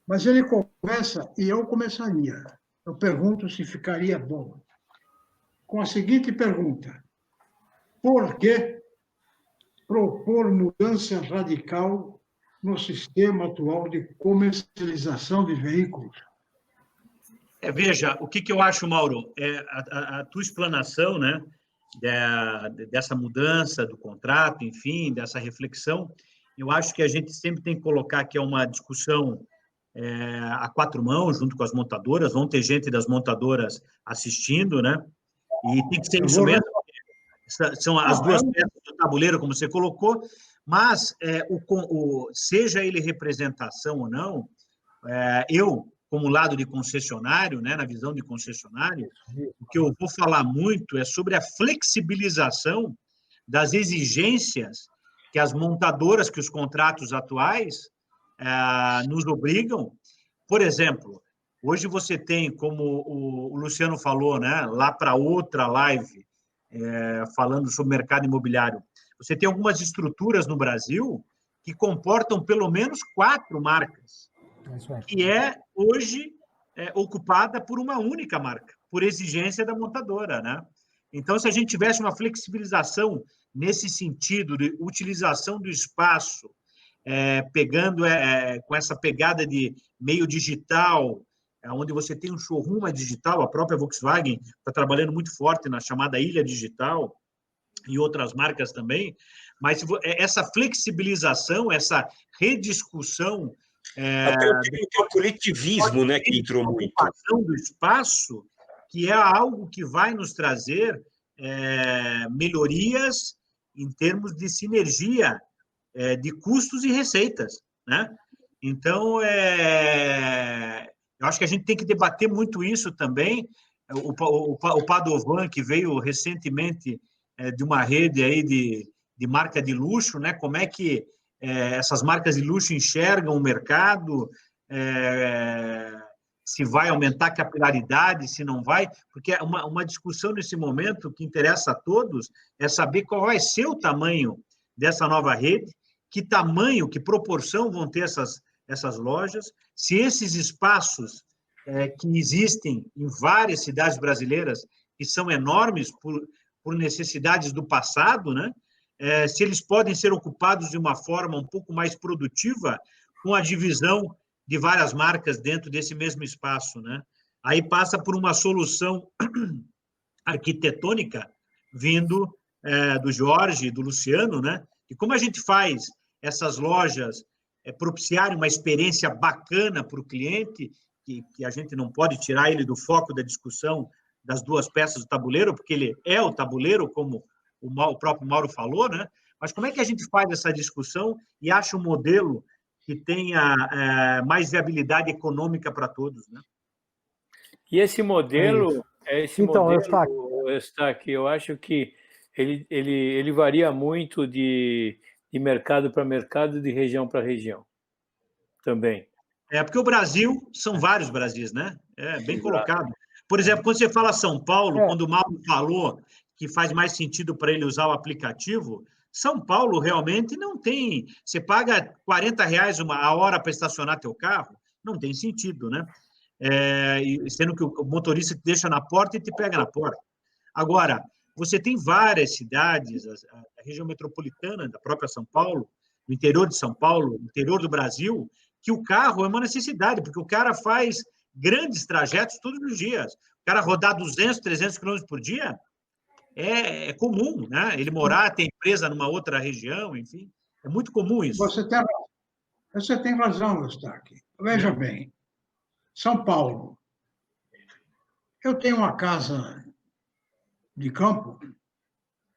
Mas ele começa, e eu começaria. Eu pergunto se ficaria bom. Com a seguinte pergunta: por que propor mudança radical no sistema atual de comercialização de veículos? Veja, o que eu acho, Mauro, a tua explanação, né, dessa mudança do contrato, enfim, dessa reflexão, eu acho que a gente sempre tem que colocar que é uma discussão a quatro mãos, junto com as montadoras, vão ter gente das montadoras assistindo, né, e tem que ser isso mesmo, são as duas peças do tabuleiro, como você colocou, mas seja ele representação ou não, eu, como lado de concessionário, né, na visão de concessionário, o que eu vou falar muito é sobre a flexibilização das exigências que as montadoras, que os contratos atuais nos obrigam. Por exemplo, hoje você tem, como o Luciano falou, né, lá para outra live, falando sobre mercado imobiliário, você tem algumas estruturas no Brasil que comportam pelo menos 4 marcas, que hoje ocupada por uma única marca, por exigência da montadora, né? Então, se a gente tivesse uma flexibilização nesse sentido de utilização do espaço, pegando com essa pegada de meio digital, onde você tem um showroom digital, a própria Volkswagen está trabalhando muito forte na chamada Ilha Digital, e outras marcas também, mas essa flexibilização, essa rediscussão... Até o coletivismo, né, que entrou muito. A ocupação do espaço, que é algo que vai nos trazer melhorias em termos de sinergia de custos e receitas, né? Então, eu acho que a gente tem que debater muito isso também. O Padovan, que veio recentemente de uma rede aí de marca de luxo, né? Como é que essas marcas de luxo enxergam o mercado, se vai aumentar a capilaridade, se não vai, porque uma discussão nesse momento que interessa a todos é saber qual vai ser o tamanho dessa nova rede, que tamanho, que proporção vão ter essas lojas, se esses espaços que existem em várias cidades brasileiras, que são enormes por necessidades do passado, né? Se eles podem ser ocupados de uma forma um pouco mais produtiva, com a divisão de várias marcas dentro desse mesmo espaço, né? Aí passa por uma solução arquitetônica vindo do Jorge, do Luciano, né? E como a gente faz essas lojas propiciarem uma experiência bacana para o cliente, que a gente não pode tirar ele do foco da discussão das duas peças do tabuleiro, porque ele é o tabuleiro, como o próprio Mauro falou, né? Mas como é que a gente faz essa discussão e acha um modelo que tenha mais viabilidade econômica para todos, né? E esse modelo, Eustáquio, eu acho que ele varia muito de mercado para mercado, de região para região também. Porque o Brasil, são vários Brasis, né? Bem colocado. Por exemplo, quando você fala São Paulo, quando o Mauro falou que faz mais sentido para ele usar o aplicativo, São Paulo realmente não tem... Você paga R$40 a hora para estacionar teu carro, não tem sentido, né? Sendo que o motorista te deixa na porta e te pega na porta. Agora, você tem várias cidades, a região metropolitana da própria São Paulo, no interior de São Paulo, no interior do Brasil, que o carro é uma necessidade, porque o cara faz grandes trajetos todos os dias. O cara rodar 200, 300 quilômetros por dia é comum, né? Ele morar, ter empresa numa outra região, enfim, é muito comum isso. Você tem razão, Eustáquio. Veja bem, São Paulo. Eu tenho uma casa de campo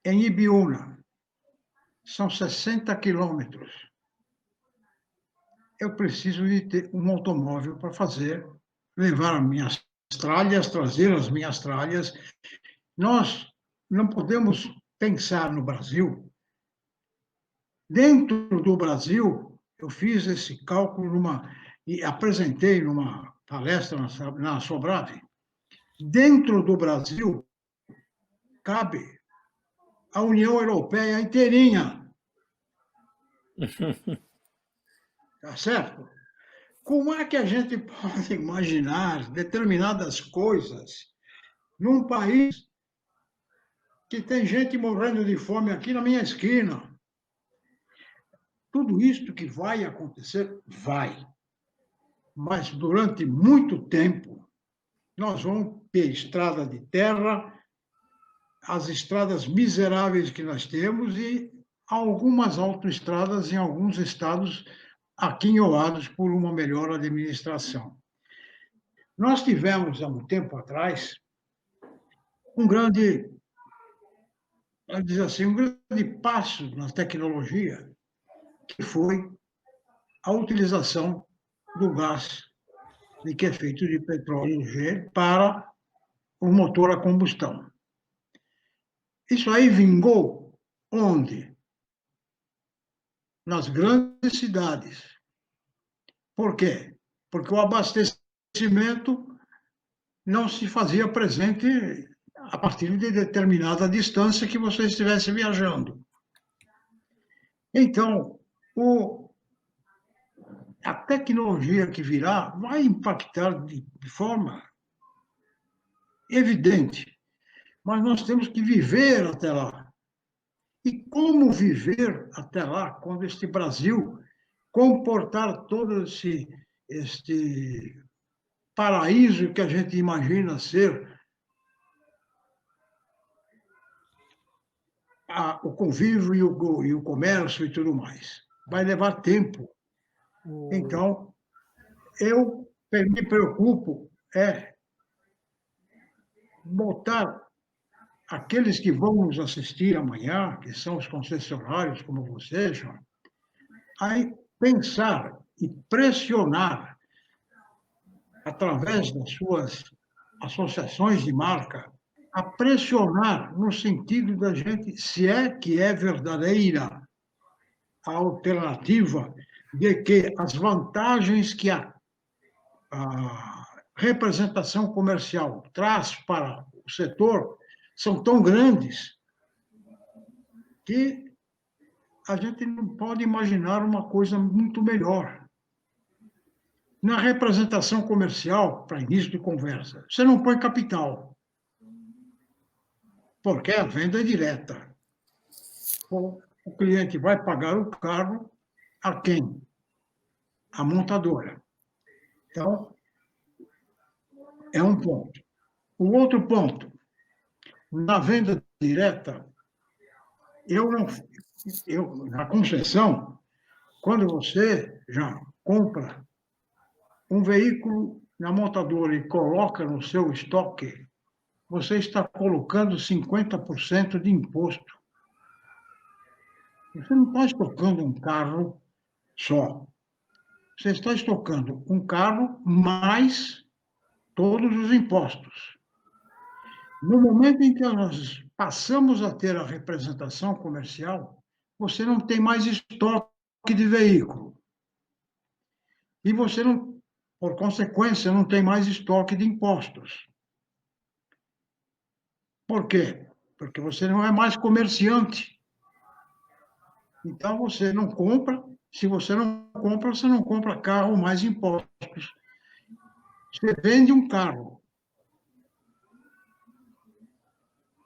em Ibiúna. São 60 quilômetros. Eu preciso de ter um automóvel para levar as minhas tralhas, trazer as minhas tralhas. Nós não podemos pensar no Brasil. Dentro do Brasil, eu fiz esse cálculo e apresentei numa palestra na Sobrave. Dentro do Brasil, cabe a União Europeia inteirinha. Tá certo? Como é que a gente pode imaginar determinadas coisas num país que tem gente morrendo de fome aqui na minha esquina? Tudo isso que vai acontecer, vai. Mas durante muito tempo, nós vamos ter estrada de terra, as estradas miseráveis que nós temos e algumas autoestradas em alguns estados aquinhoados por uma melhor administração. Nós tivemos, há um tempo atrás, um grande passo na tecnologia, que foi a utilização do gás, que é feito de petróleo G, para o motor a combustão. Isso aí vingou onde? Nas grandes cidades. Por quê? Porque o abastecimento não se fazia presente a partir de determinada distância que você estivesse viajando. Então, a tecnologia que virá vai impactar de forma evidente, mas nós temos que viver até lá. E como viver até lá, quando este Brasil comportar todo este paraíso que a gente imagina ser o convívio e o comércio e tudo mais? Vai levar tempo. Então, eu me preocupo botar aqueles que vão nos assistir amanhã, que são os concessionários, como você, João, a pensar e pressionar, através das suas associações de marca, a pressionar no sentido da gente, se é que é verdadeira a alternativa de que as vantagens que a representação comercial traz para o setor são tão grandes que a gente não pode imaginar uma coisa muito melhor. Na representação comercial, para início de conversa, você não põe capital, porque a venda é direta. O cliente vai pagar o carro a quem? A montadora. Então, é um ponto. O outro ponto, na venda direta, na concessão, quando você já compra um veículo na montadora e coloca no seu estoque, você está colocando 50% de imposto. Você não está estocando um carro só. Você está estocando um carro mais todos os impostos. No momento em que nós passamos a ter a representação comercial, você não tem mais estoque de veículo. E você não, por consequência, não tem mais estoque de impostos. Por quê? Porque você não é mais comerciante. Então, você não compra. Se você não compra carro mais impostos. Você vende um carro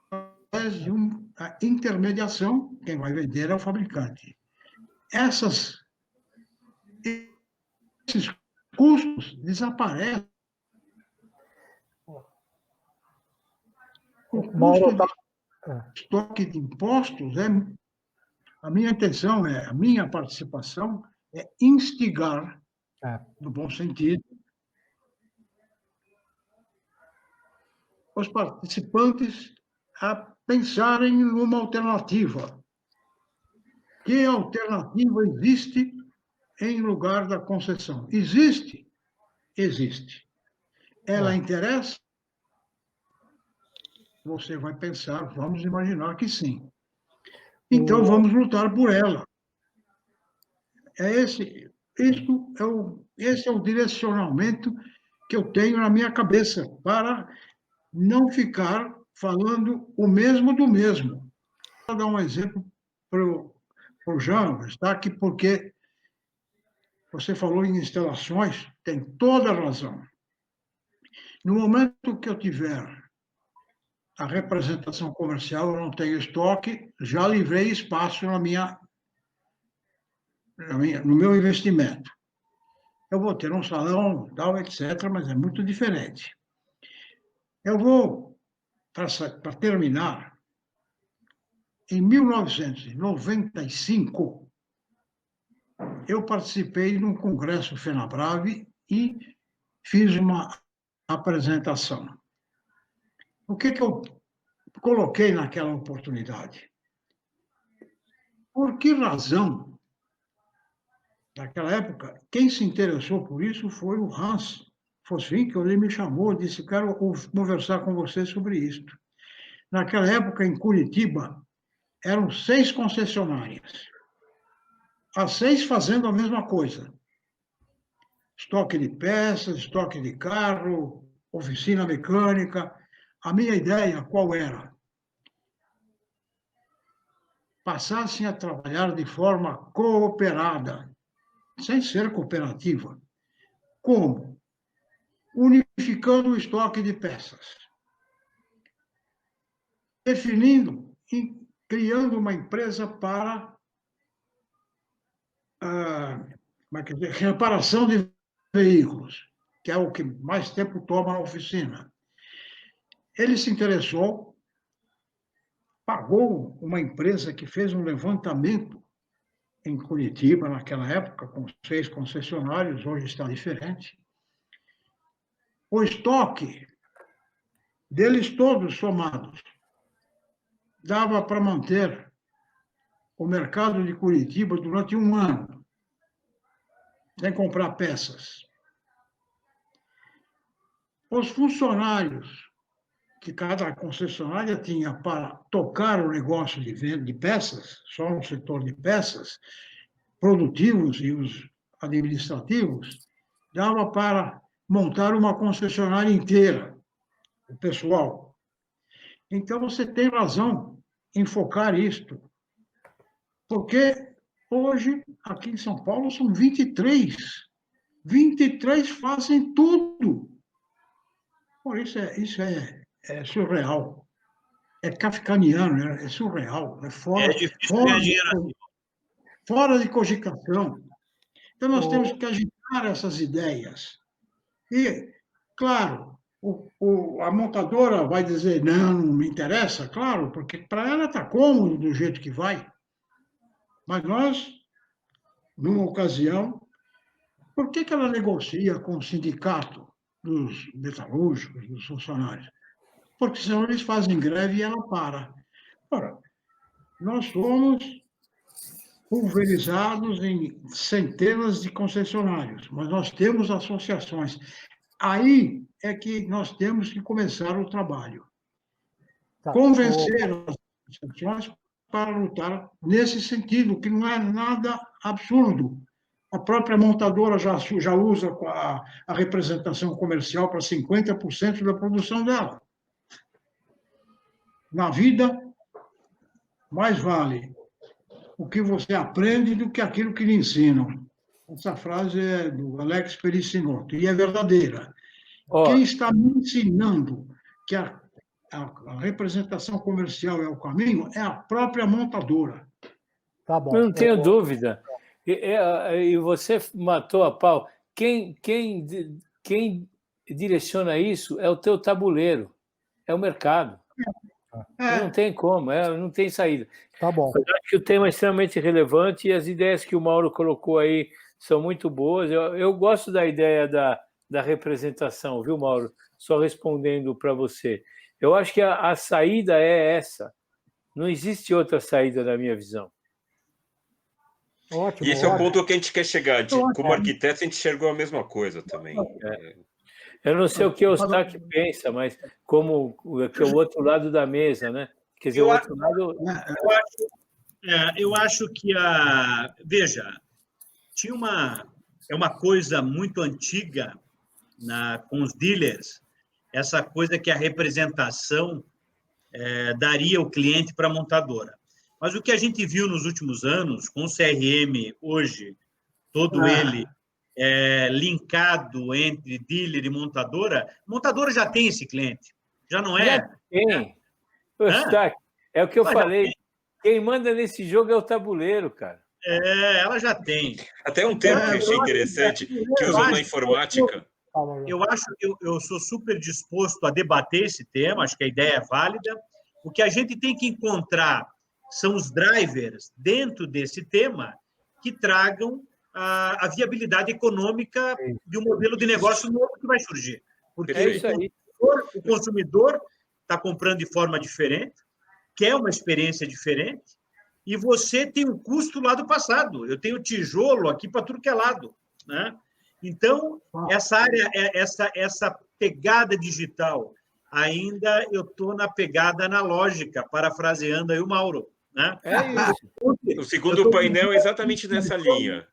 através de uma intermediação, quem vai vender é o fabricante. Esses custos desaparecem. O custo de estoque de impostos a minha intenção a minha participação é instigar, no bom sentido, os participantes a pensarem numa alternativa. Que alternativa existe em lugar da concessão? Existe? Existe. Ela interessa? Você vai pensar, vamos imaginar que sim. Então, vamos lutar por ela. Esse é o direcionamento que eu tenho na minha cabeça, para não ficar falando o mesmo do mesmo. Vou dar um exemplo para o Jean, está aqui, porque você falou em instalações, tem toda a razão. No momento que eu tiver a representação comercial, eu não tenho estoque, já livrei espaço no meu investimento. Eu vou ter um salão, tal, etc., mas é muito diferente. Eu vou, para terminar, em 1995, eu participei de um congresso FenaBrave e fiz uma apresentação. O que eu coloquei naquela oportunidade? Por que razão, naquela época, quem se interessou por isso foi o Hans Fosvink, que ele me chamou e disse: quero conversar com você sobre isso. Naquela época, em Curitiba, eram 6 concessionárias. As 6 fazendo a mesma coisa. Estoque de peças, estoque de carro, oficina mecânica. A minha ideia qual era? Passassem a trabalhar de forma cooperada, sem ser cooperativa. Como? Unificando o estoque de peças. Definindo e criando uma empresa para reparação de veículos, que é o que mais tempo toma na oficina. Ele se interessou, pagou uma empresa que fez um levantamento em Curitiba, naquela época, com 6 concessionários, hoje está diferente. O estoque deles todos somados dava para manter o mercado de Curitiba durante 1 ano, sem comprar peças. Os funcionários que cada concessionária tinha para tocar o negócio de venda de peças, só no setor de peças, produtivos e os administrativos, dava para montar uma concessionária inteira, o pessoal. Então, você tem razão em focar isto, porque hoje, aqui em São Paulo, são 23. 23 fazem tudo. Por isso é surreal. É kafkaniano, é surreal. É fora de cogitação. Então, nós temos que agitar essas ideias. E, claro, a montadora vai dizer: não me interessa, claro, porque para ela está cômodo do jeito que vai. Mas nós, numa ocasião, por que ela negocia com o sindicato dos metalúrgicos, dos funcionários? Porque senão eles fazem greve e ela para. Ora, nós somos pulverizados em centenas de concessionários, mas nós temos associações. Aí é que nós temos que começar o trabalho. Convencer as associações para lutar nesse sentido, que não é nada absurdo. A própria montadora já usa a representação comercial para 50% da produção dela. Na vida, mais vale o que você aprende do que aquilo que lhe ensinam. Essa frase é do Alex Perissinotto, e é verdadeira. Quem está me ensinando que a representação comercial é o caminho é a própria montadora. Tá bom. Eu não tenho dúvida. E você matou a pau. Quem direciona isso é o teu tabuleiro, é o mercado. Não tem como, não tem saída. Tá bom. Eu acho que o tema é extremamente relevante e as ideias que o Mauro colocou aí são muito boas. Eu gosto da ideia da representação, viu, Mauro? Só respondendo para você. Eu acho que a saída é essa. Não existe outra saída na minha visão. Ótimo, e esse é o ponto que a gente quer chegar. Como arquiteto, a gente enxergou a mesma coisa também. Eu não sei o que o Eustáquio pensa, mas como que é o outro lado da mesa, né? Quer dizer, o outro lado... Eu acho que veja, É uma coisa muito antiga com os dealers, essa coisa que a representação daria o cliente para a montadora. Mas o que a gente viu nos últimos anos, com o CRM hoje, todo ele linkado entre dealer e montadora já tem esse cliente, já não é? Já tem. É o que eu falei. Quem manda nesse jogo é o tabuleiro, cara. Ela já tem. Até um termo que eu achei interessante, que usam na informática. Eu sou super disposto a debater esse tema, acho que a ideia é válida. O que a gente tem que encontrar são os drivers dentro desse tema que tragam a viabilidade econômica de um modelo de negócio novo que vai surgir. Porque o consumidor está comprando de forma diferente, quer uma experiência diferente, e você tem um custo lá do passado. Eu tenho tijolo aqui para tudo que é lado, né? Então, essa área, essa pegada digital, ainda eu estou na pegada analógica, parafraseando aí o Mauro, né? É isso. O segundo painel é exatamente nessa linha.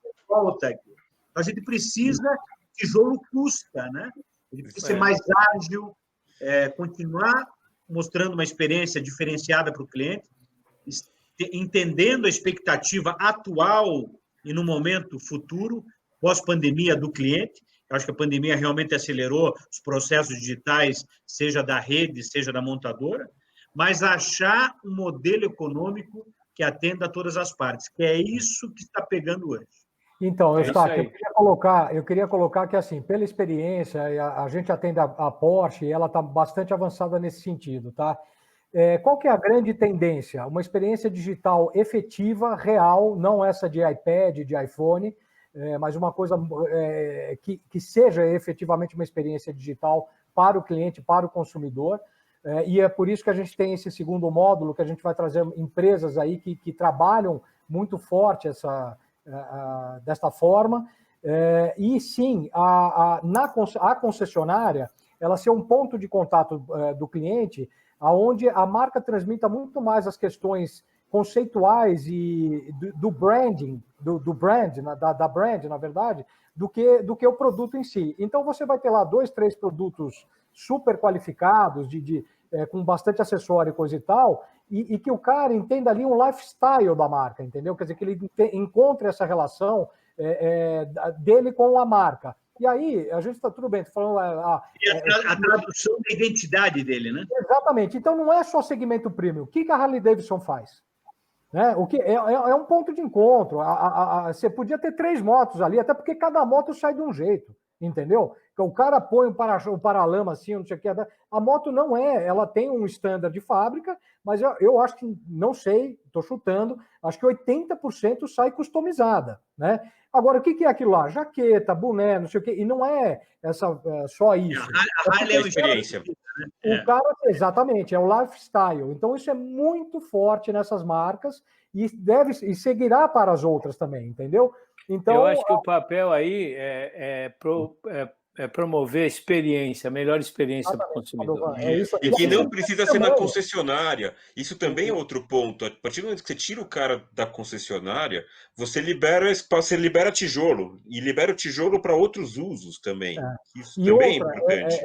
A gente precisa, tijolo custa, né? Ele precisa ser mais ágil, continuar mostrando uma experiência diferenciada para o cliente, entendendo a expectativa atual e no momento futuro, pós-pandemia do cliente. Eu acho que a pandemia realmente acelerou os processos digitais, seja da rede, seja da montadora, mas achar um modelo econômico que atenda a todas as partes, que é isso que está pegando hoje. Então, Eustáquio, eu queria colocar que, assim, pela experiência, a gente atende a Porsche e ela está bastante avançada nesse sentido, tá? Qual que é a grande tendência? Uma experiência digital efetiva, real, não essa de iPad, de iPhone, mas uma coisa que seja efetivamente uma experiência digital para o cliente, para o consumidor. E é por isso que a gente tem esse segundo módulo, que a gente vai trazer empresas aí que trabalham muito forte desta forma. E sim, a concessionária, ela ser um ponto de contato do cliente, onde a marca transmita muito mais as questões conceituais e do branding, do brand, da brand, na verdade, do que o produto em si. Então, você vai ter lá 2, 3 produtos super qualificados, com bastante acessório e coisa e tal, e que o cara entenda ali um lifestyle da marca, entendeu? Quer dizer, que ele encontre essa relação dele com a marca. E aí, a gente está tudo bem, falando... a tradução da identidade dele, né? Exatamente. Então, não é só segmento premium. O que a Harley-Davidson faz? Né? O que é um ponto de encontro. Você podia ter 3 motos ali, até porque cada moto sai de um jeito, entendeu? O cara põe um paralama assim, não sei o que. A moto não ela tem um standard de fábrica, mas eu acho que, não sei, estou chutando, acho que 80% sai customizada, né? Agora, o que é aquilo lá? Jaqueta, boné, não sei o quê, e não é só isso. A Harley é uma experiência. O cara, exatamente, é o lifestyle. Então, isso é muito forte nessas marcas e seguirá para as outras também, entendeu? Então, eu acho que o papel aí é promover a experiência, a melhor experiência para o consumidor. E que não precisa ser na concessionária. Isso também é outro ponto. A partir do momento que você tira o cara da concessionária, você libera tijolo. E libera o tijolo para outros usos também. Isso também é importante.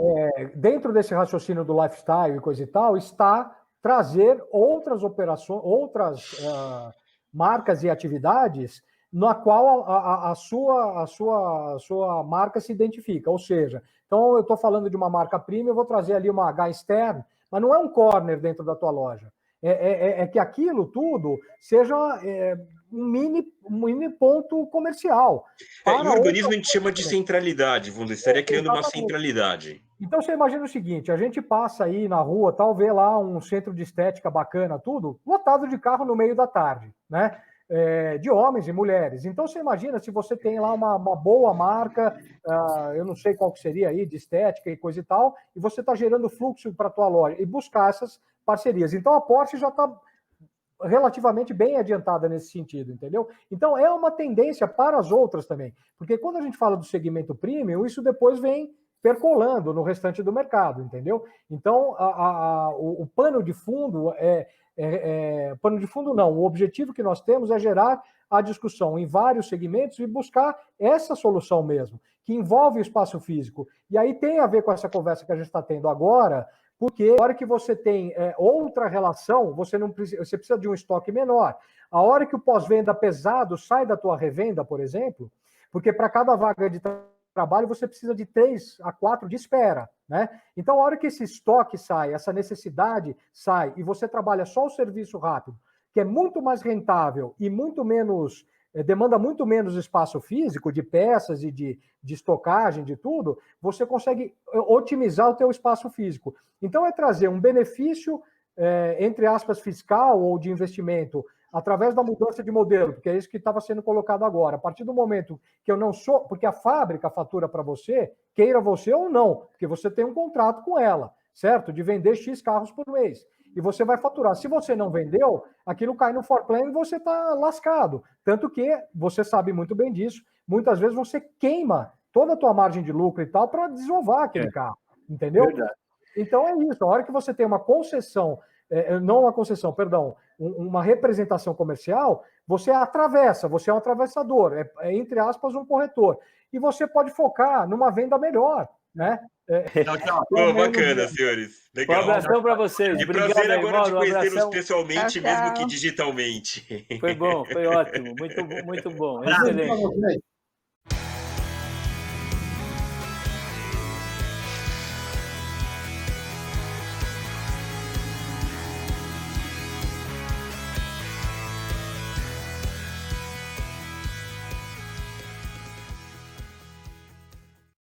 Dentro desse raciocínio do lifestyle e coisa e tal, está trazer outras operações, outras marcas e atividades na qual a sua marca se identifica. Ou seja, então eu estou falando de uma marca premium, eu vou trazer ali uma H-Stern, mas não é um corner dentro da tua loja. É que aquilo tudo seja um mini ponto comercial. E o urbanismo a gente chama de centralidade, vamos dizer, estaria criando uma centralidade. Então você imagina o seguinte, a gente passa aí na rua, vê lá um centro de estética bacana, tudo, lotado de carro no meio da tarde, né? De homens e mulheres. Então, você imagina se você tem lá uma boa marca, eu não sei qual que seria aí, de estética e coisa e tal, e você está gerando fluxo para a tua loja e buscar essas parcerias. Então, a Porsche já está relativamente bem adiantada nesse sentido, entendeu? Então, é uma tendência para as outras também, porque quando a gente fala do segmento premium, isso depois vem percolando no restante do mercado, entendeu? Então, o pano de fundo pano de fundo não. O objetivo que nós temos é gerar a discussão em vários segmentos e buscar essa solução mesmo, que envolve o espaço físico. E aí tem a ver com essa conversa que a gente está tendo agora, porque a hora que você tem outra relação, você precisa de um estoque menor. A hora que o pós-venda pesado sai da tua revenda, por exemplo, porque para cada vaga de trabalho você precisa de 3 a 4 de espera, né? Então, a hora que esse estoque sai, essa necessidade sai, e você trabalha só o serviço rápido, que é muito mais rentável e muito menos, demanda muito menos espaço físico, de peças e de estocagem, de tudo, você consegue otimizar o teu espaço físico. Então, é trazer um benefício, entre aspas, fiscal ou de investimento, através da mudança de modelo, porque é isso que estava sendo colocado agora. A partir do momento que eu não sou... Porque a fábrica fatura para você, queira você ou não, porque você tem um contrato com ela, certo? De vender X carros por mês. E você vai faturar. Se você não vendeu, aquilo cai no forplan e você está lascado. Tanto que, você sabe muito bem disso, muitas vezes você queima toda a tua margem de lucro e tal para desovar aquele carro. Entendeu? Verdade. Então é isso. A hora que você tem uma concessão, não uma concessão, perdão, uma representação comercial, você atravessa, você é um atravessador, entre aspas, um corretor. E você pode focar numa venda melhor, né? Bacana, senhores. Legal. Um abração para vocês. E prazer agora de conhecê-los pessoalmente, mesmo que digitalmente. Foi bom, foi ótimo. Muito bom. Excelente.